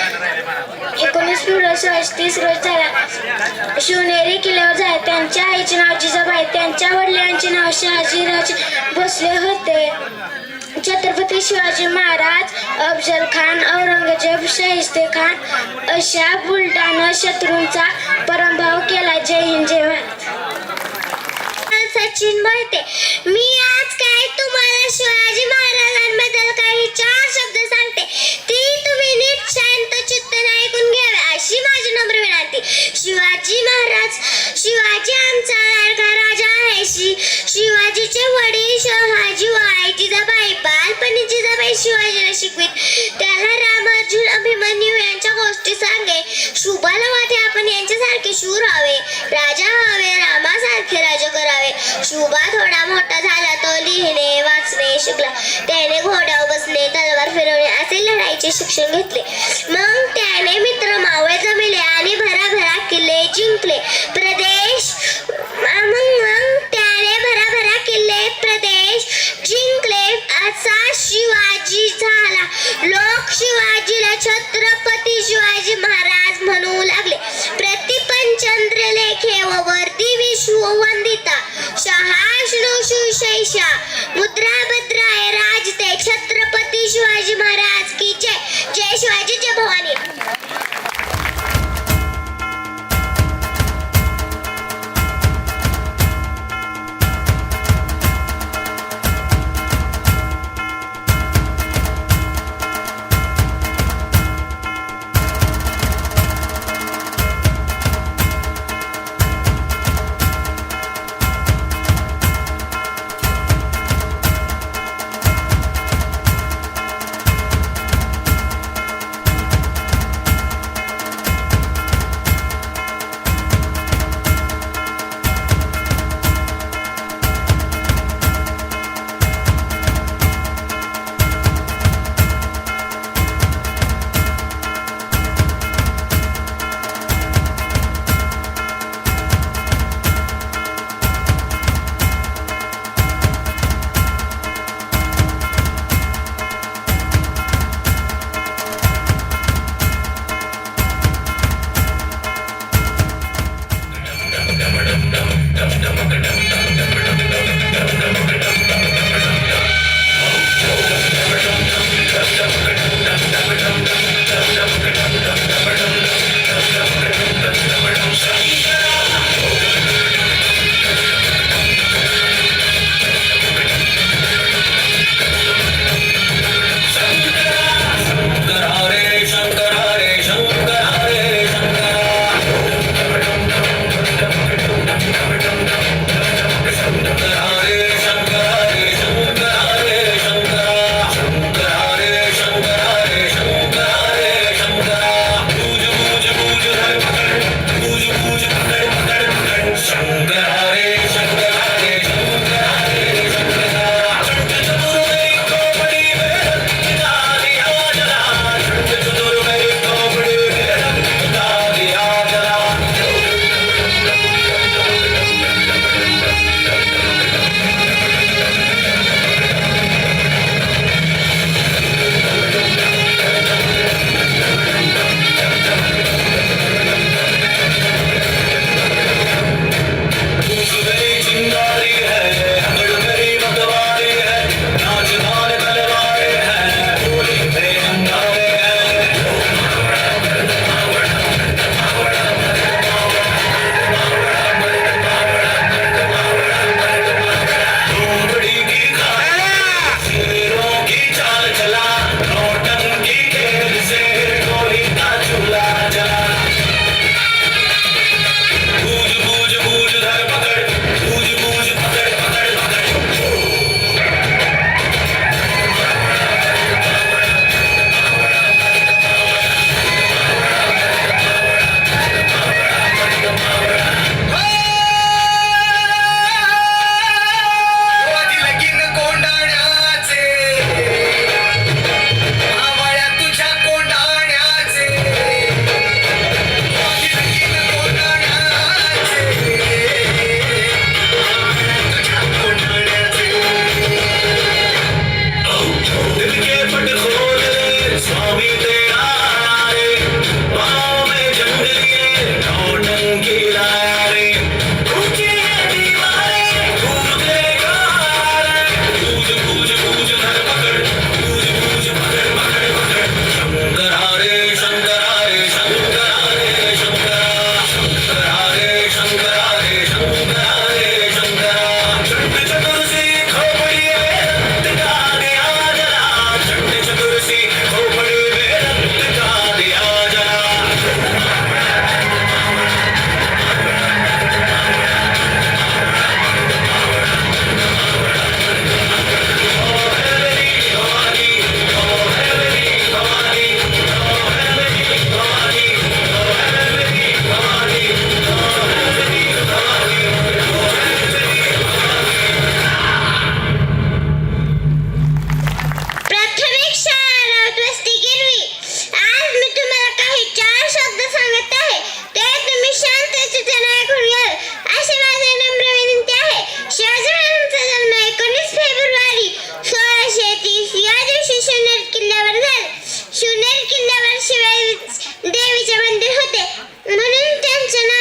[SPEAKER 5] 19 फेब्रुवारी 1630 रोजी झाला. शिवनेरी किल्ल्यावर झाला. त्यांच्या आईचे नाव जिजाबाई, त्यांच्या वडिलांचे नाव शहाजीराजे भोसले होते. छत्रपती शिवाजी महाराज अफजल खान, औरंगजेब, शाहिस्ते खान अशा बुलढाणा शत्रूंचा पराभव केला. जय हिंद, जय भारत. सचिन बोलते. मी आज काय तुम्हाला शिवाजी महाराजांबद्दल काही 4 शब्द सांगते. ती तुम्ही नीट शांत चित्ताने ऐकून घ्यावे अशी माझी नम्र विनंती. शिवाजी महाराज, शिवाजी आमचा लाडका राजा आहे. शिवाजीचे वडील शहाजी व आई जिजाबाई. बालपणी जिजाबाई शिवाजीला शिकवीत. त्याला राम, अर्जुन, अभिमन्यू यांच्या गोष्टी सांगे. शुभाला वाटे आपण यांच्यासारखे शूर व्हावे, राजा व्हावे, रामासारखे राज्य करावे. शुभा थोडा मोठा झाला तो लिहिणे वाचणे शिकला. त्याने घोड्यावर बसणे, तलवार फिरवणे असे लढाईचे शिक्षण घेतले. मग त्याने मित्र मावळे जमले आणि भराभरा किल्ले जिंकले. प्रदेश जिंकले. असा शिवाजी झाला. लोक शिवाजीला छत्रपती शिवाजी महाराज म्हणू लागले. प्रतिपन चंद्रलेखे व वर्दी विश्ववंदिता. शहाष्णु सुशैषा मुद्रा भद्राय राजते. छत्रपती शिवाजी महाराज की जय. जय शिवाजी, जय भवानी.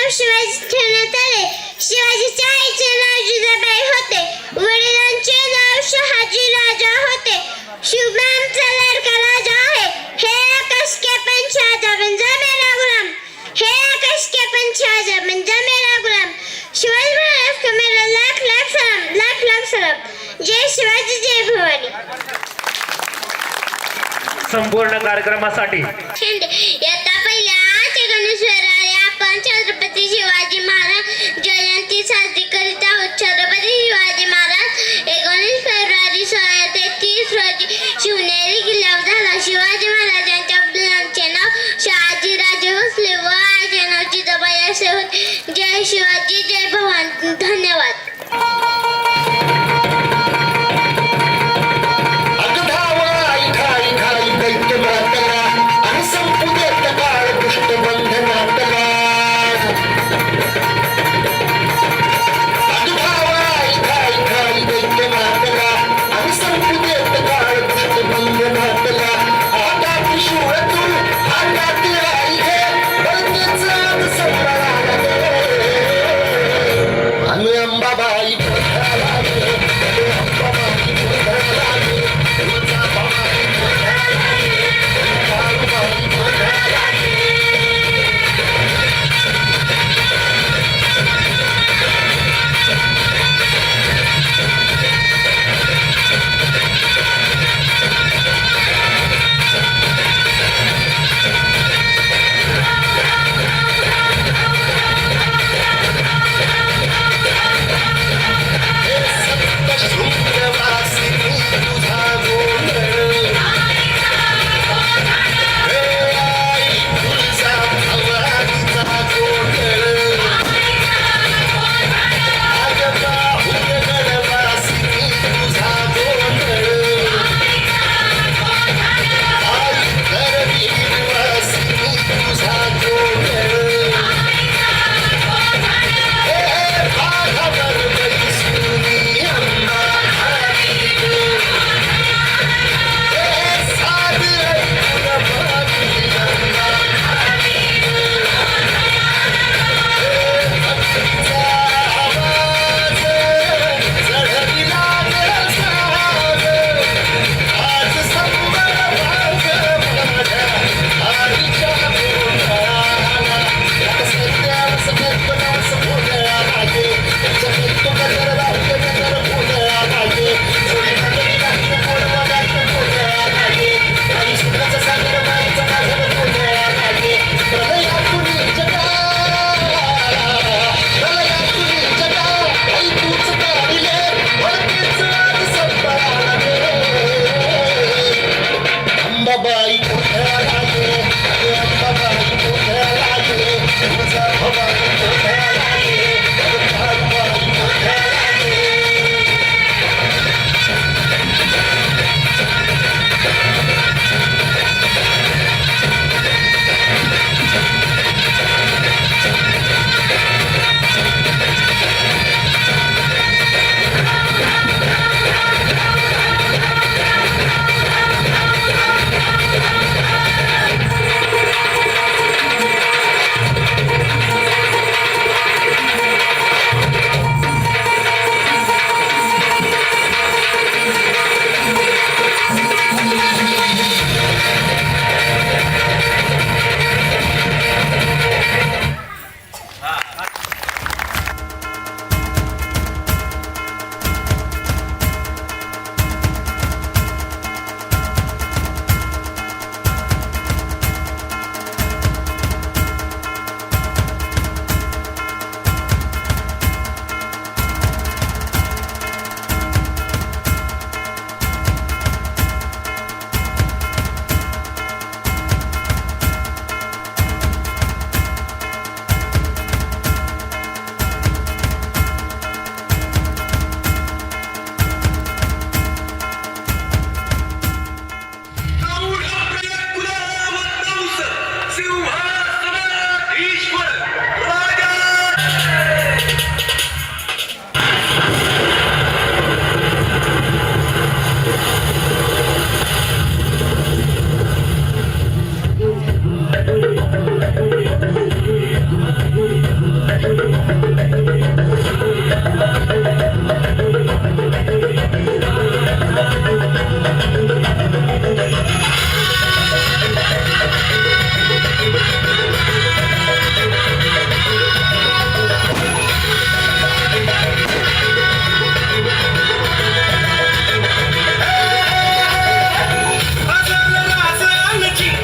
[SPEAKER 5] नाव शिवाजी ठेवण्यात आले. शिवाजीच्या आईचे नाव जिजाबाई होते. वडिलांचे नाव शहाजी राजा होते. शिवबांचा लाडका राजा आहे. हे आकाश के पंछाजा बंजा मेरा गुलाम. हे आकाश के पंछाजा बंजा मेरा गुलाम. शिवाजी महाराज का मेरा लाख लाख सलाम, लाख लाख सलाम. जय शिवाजी, जय भवानी.
[SPEAKER 7] संपूर्ण कार्यक्रमासाठी
[SPEAKER 5] इयत्ता पहिल्या ते गणेशवारी आपण छत्रपती शिवाजी महाराज जयंती साजरी करीत आहोत. छत्रपती शिवाजी महाराज 19 फेब्रुवारी 1633 रोजी शिवनेरी किल्ल्यावर झाला. शिवाजी महाराजांच्या वडिलांचे नाव शहाजी राजे भोसले व आईचे नाव जिजाबाई असे होते. जय शिवाजी, जय भवानी. धन्यवाद.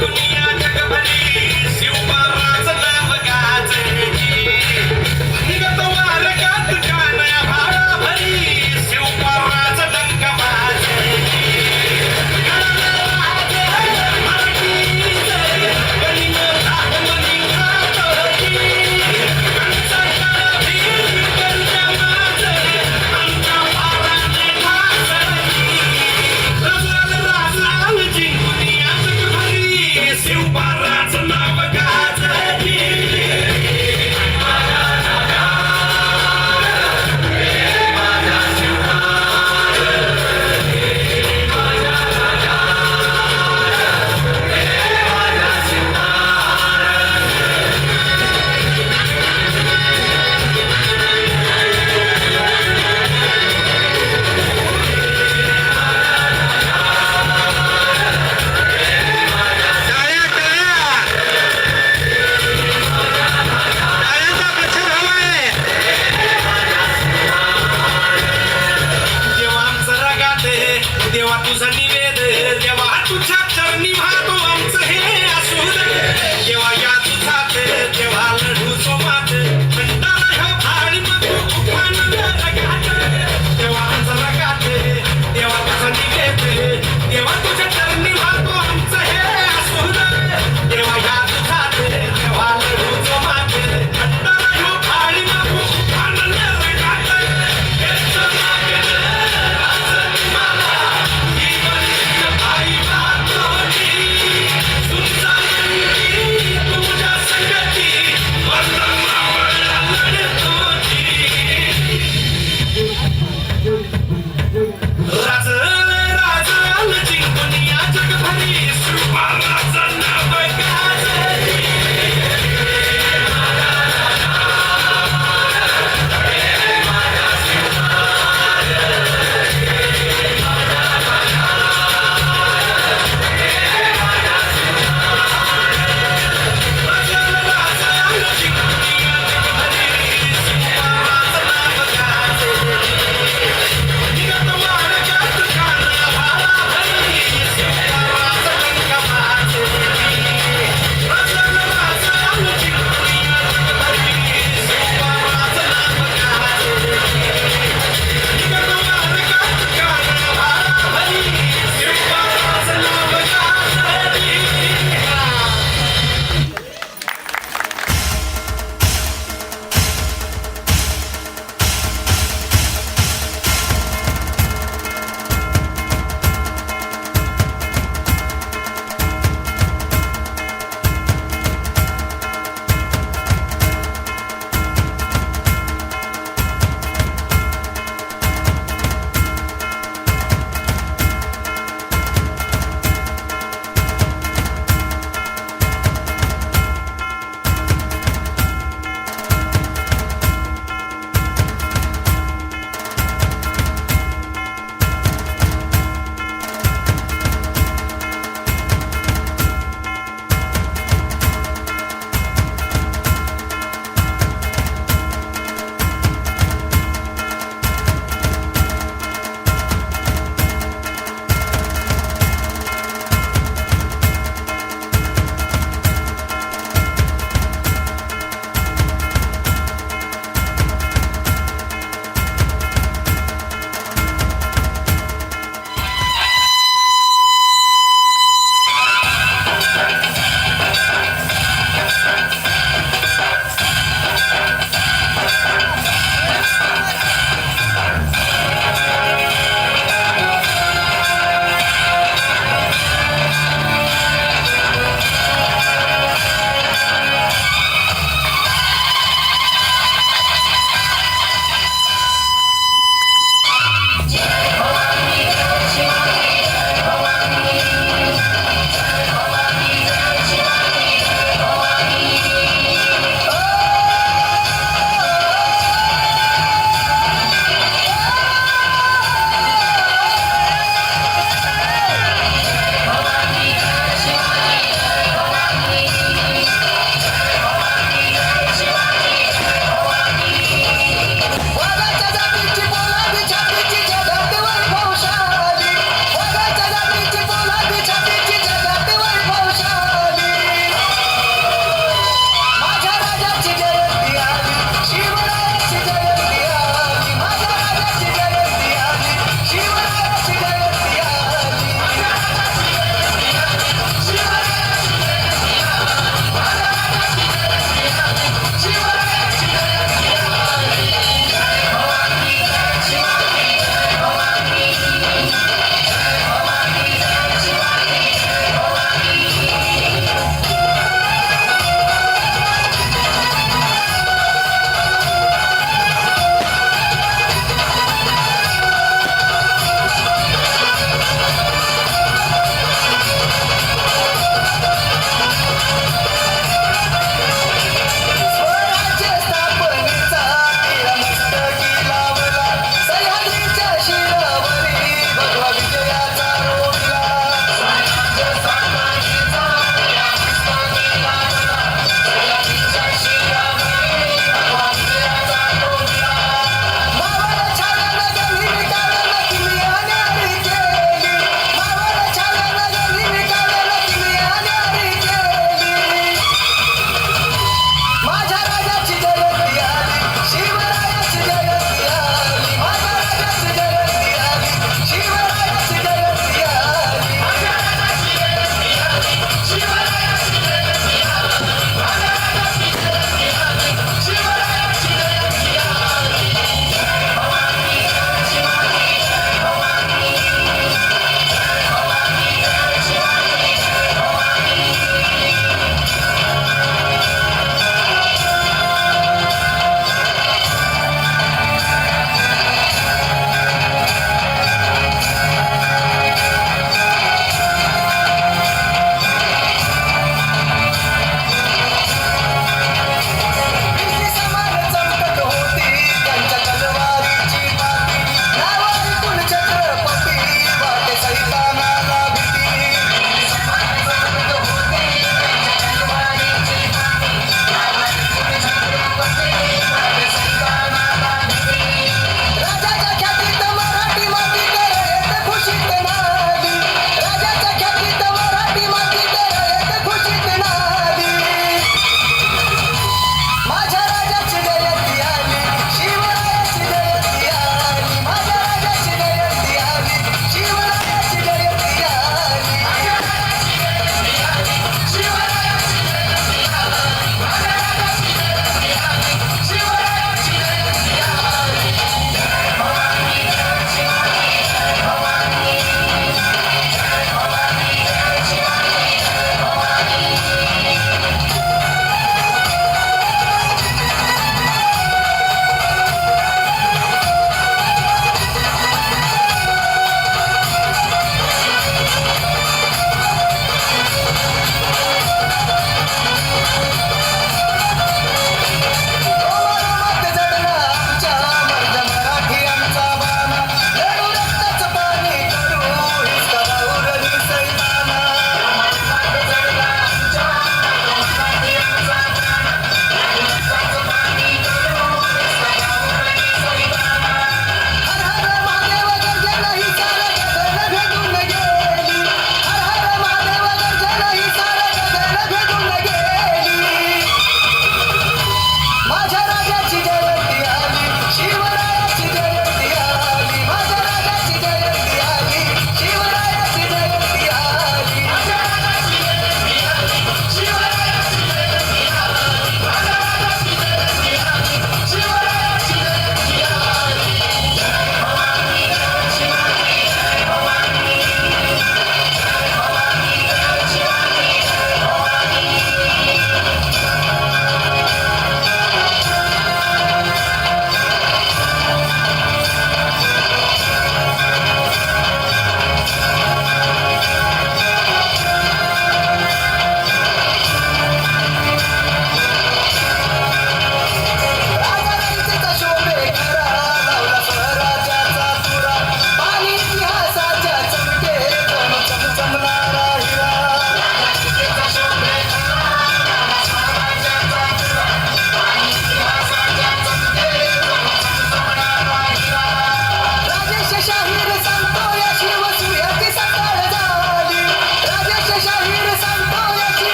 [SPEAKER 6] दुनिया जगभरी शिवबाबाचं नाव गाजली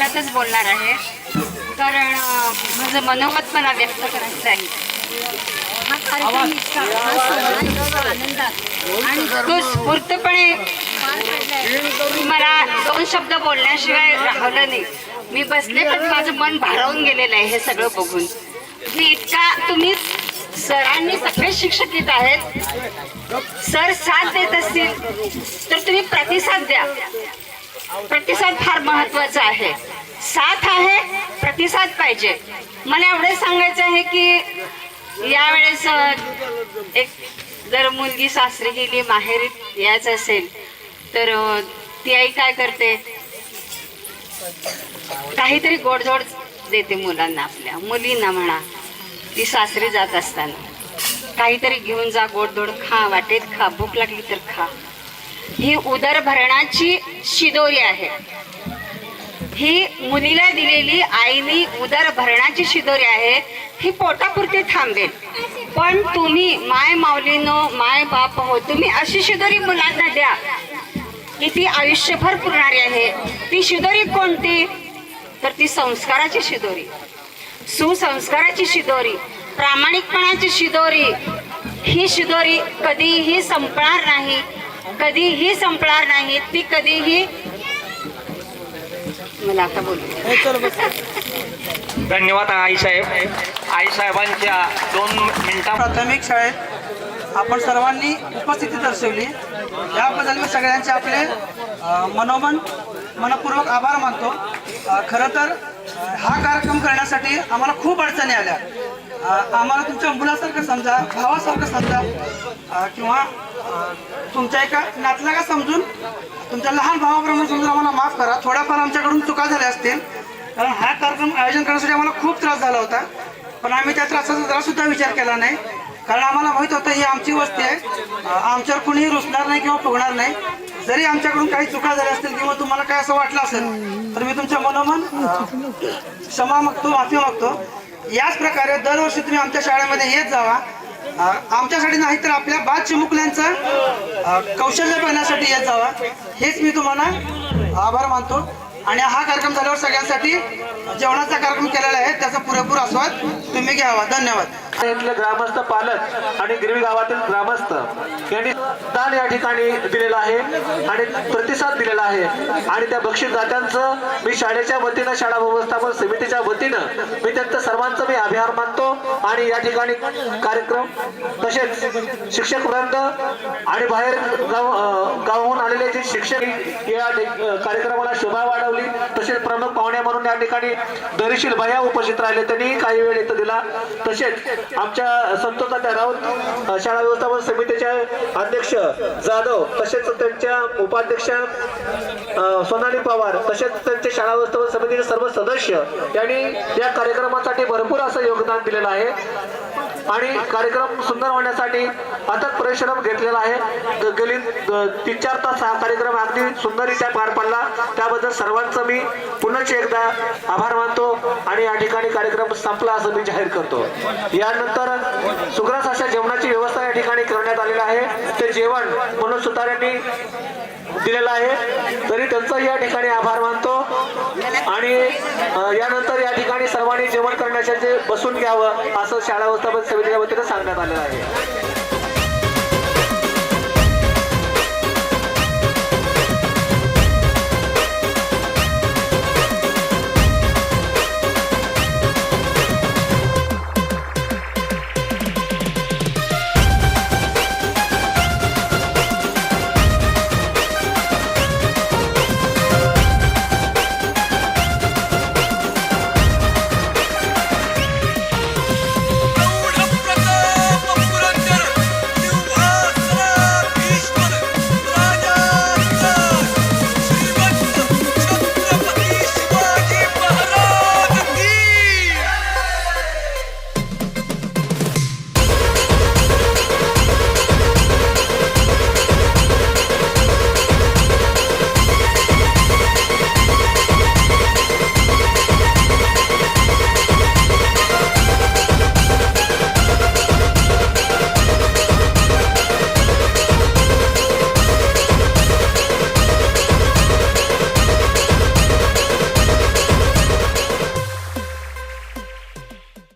[SPEAKER 8] मिनिटातच बोलणार आहे, कारण माझं मनोगत मला व्यक्त करायचं आहे. हा कार्यक्रम इतका आनंदात आणि उत्स्फूर्तपणे मला 2 शब्द बोलण्याशिवाय राहिलं नाही. मी बसले पण माझं मन भारावून गेलेलं आहे हे सगळं बघून. मी इतका तुम्ही सरांनी सगळे शिक्षक येत आहेत, सर साथ देत असतील तर तुम्ही प्रतिसाद द्या. प्रतिसाद फार महत्वाचा आहे. साथ आहे, प्रतिसाद पाहिजे. मला एवढं सांगायचं आहे की यावेळेस एक जर मुलगी सासरी गेली, माहेरी यायचं असेल तर ती आई काय करते, काहीतरी गोडधोड देते मुलांना, आपल्या मुलींना म्हणा. ती सासरी जात असताना काहीतरी घेऊन जा, गोडधोड खा, वाटेत खा, भूक लागली तर खा. ही उदरभरणाची शिदोरी आहे. ही मुलीला दिलेली आईनी उदरभरणाची शिदोरी आहे. ही पोटापुरती थांबेल, पण तुम्ही माय माऊलीनो, माय बाप हो, तुम्ही अशी शिदोरी मुलांना द्या की ती आयुष्यभर पुरणारी आहे. ती शिदोरी कोणती, तर ती संस्काराची शिदोरी, सुसंस्काराची शिदोरी, प्रामाणिकपणाची शिदोरी. ही शिदोरी कधीही संपणार नाही, कधीही संपणार नाही. ती कधीही, मला आता बोलू.
[SPEAKER 7] धन्यवाद आईसाहेब. आईसाहेबांच्या 2 मिनिटात
[SPEAKER 9] प्राथमिक शाळेत आपण सर्वांनी उपस्थिती दर्शवली, याबद्दल मी सगळ्यांचे आपले मनपूर्वक आभार मानतो. खरं तर हा कार्यक्रम करण्यासाठी आम्हाला खूप अडचणी आल्या. आम्हाला तुमच्या मुलासारखं समजा, भावासारखं समजा, किंवा तुमच्या एका नातलागा समजून, तुमच्या लहान भावाप्रमाणे समजून आम्हाला माफ करा. थोड्याफार आमच्याकडून चुका झाल्या असतील, कारण हा कार्यक्रम आयोजन करण्यासाठी आम्हाला खूप त्रास झाला होता. पण आम्ही त्या त्रासाचा जरासुद्धा विचार केला नाही, कारण आम्हाला माहीत होतं ही आमची वस्ती आहे, आमच्यावर कुणीही रुसणार नाही किंवा फुगणार नाही. जरी आमच्याकडून काही चुका झाल्या असतील किंवा तुम्हाला काय असं वाटलं असेल तर मी तुमच्या मनोमन क्षमा मागतो, माफी मागतो. याच प्रकारे दरवर्षी तुम्ही आमच्या शाळेमध्ये येत जावा. आमच्यासाठी नाही तर आपल्या बाल चिमुकल्यांचं कौशल्य पाहण्यासाठी येत जावा. हेच मी तुम्हाला आभार मानतो. आणि हा कार्यक्रम झाल्यावर सगळ्यांसाठी जेवणाचा कार्यक्रम केलेला आहे, त्याचा पुरेपूर आस्वाद तुम्ही घ्यावा. धन्यवाद.
[SPEAKER 7] इथले ग्रामस्थ, पालक आणि गिरवी गावातील ग्रामस्थ यांनी दान या ठिकाणी दिलेलं आहे आणि प्रतिसाद दिलेला आहे. आणि त्या बक्षीस दात्यांचं मी शाळेच्या वतीनं, शाळा व्यवस्थापन समितीच्या वतीनं मी त्यांचं सर्वांचं मी आभार मानतो. आणि या ठिकाणी कार्यक्रम तसेच शिक्षक वृंद आणि बाहेर गावाहून आलेले जे शिक्षक या कार्यक्रमाला शोभा वाढवली, तसेच प्रमुख पाहुणे म्हणून या ठिकाणी दरीशील भैया उपस्थित राहिले, त्यांनी काही वेळ इथं दिला. तसेच आमच्या संतोष तात्या राऊत शाळा व्यवस्थापन समितीचे अध्यक्ष जाधव, तसेच त्यांच्या उपाध्यक्षा सोनाली पवार, तसेच त्यांचे शाळा व्यवस्थापन समितीचे सर्व सदस्य यांनी या कार्यक्रमासाठी भरपूर असं योगदान दिलेलं आहे. आणि कार्यक्रम सुंदर होण्यासाठी अथक परिश्रम घेतलेला आहे. गेली 3-4 तास हा कार्यक्रम अगदी सुंदररित्या पार पडला. त्याबद्दल सर्वांचं मी पुन्हा एकदा आभार मानतो आणि या ठिकाणी कार्यक्रम संपला असं मी जाहीर करतो. यानंतर सुग्रास अशा जेवणाची व्यवस्था या ठिकाणी करण्यात आलेली आहे. ते जेवण मनोज सुतार यांनी दिलेलं आहे, तरी त्यांचं या ठिकाणी आभार मानतो. आणि यानंतर या ठिकाणी सर्वांनी जेवण करण्याचे बसून घ्यावं असं शाळा व्यवस्थापन समितीच्या वतीने सांगण्यात आलेलं आहे.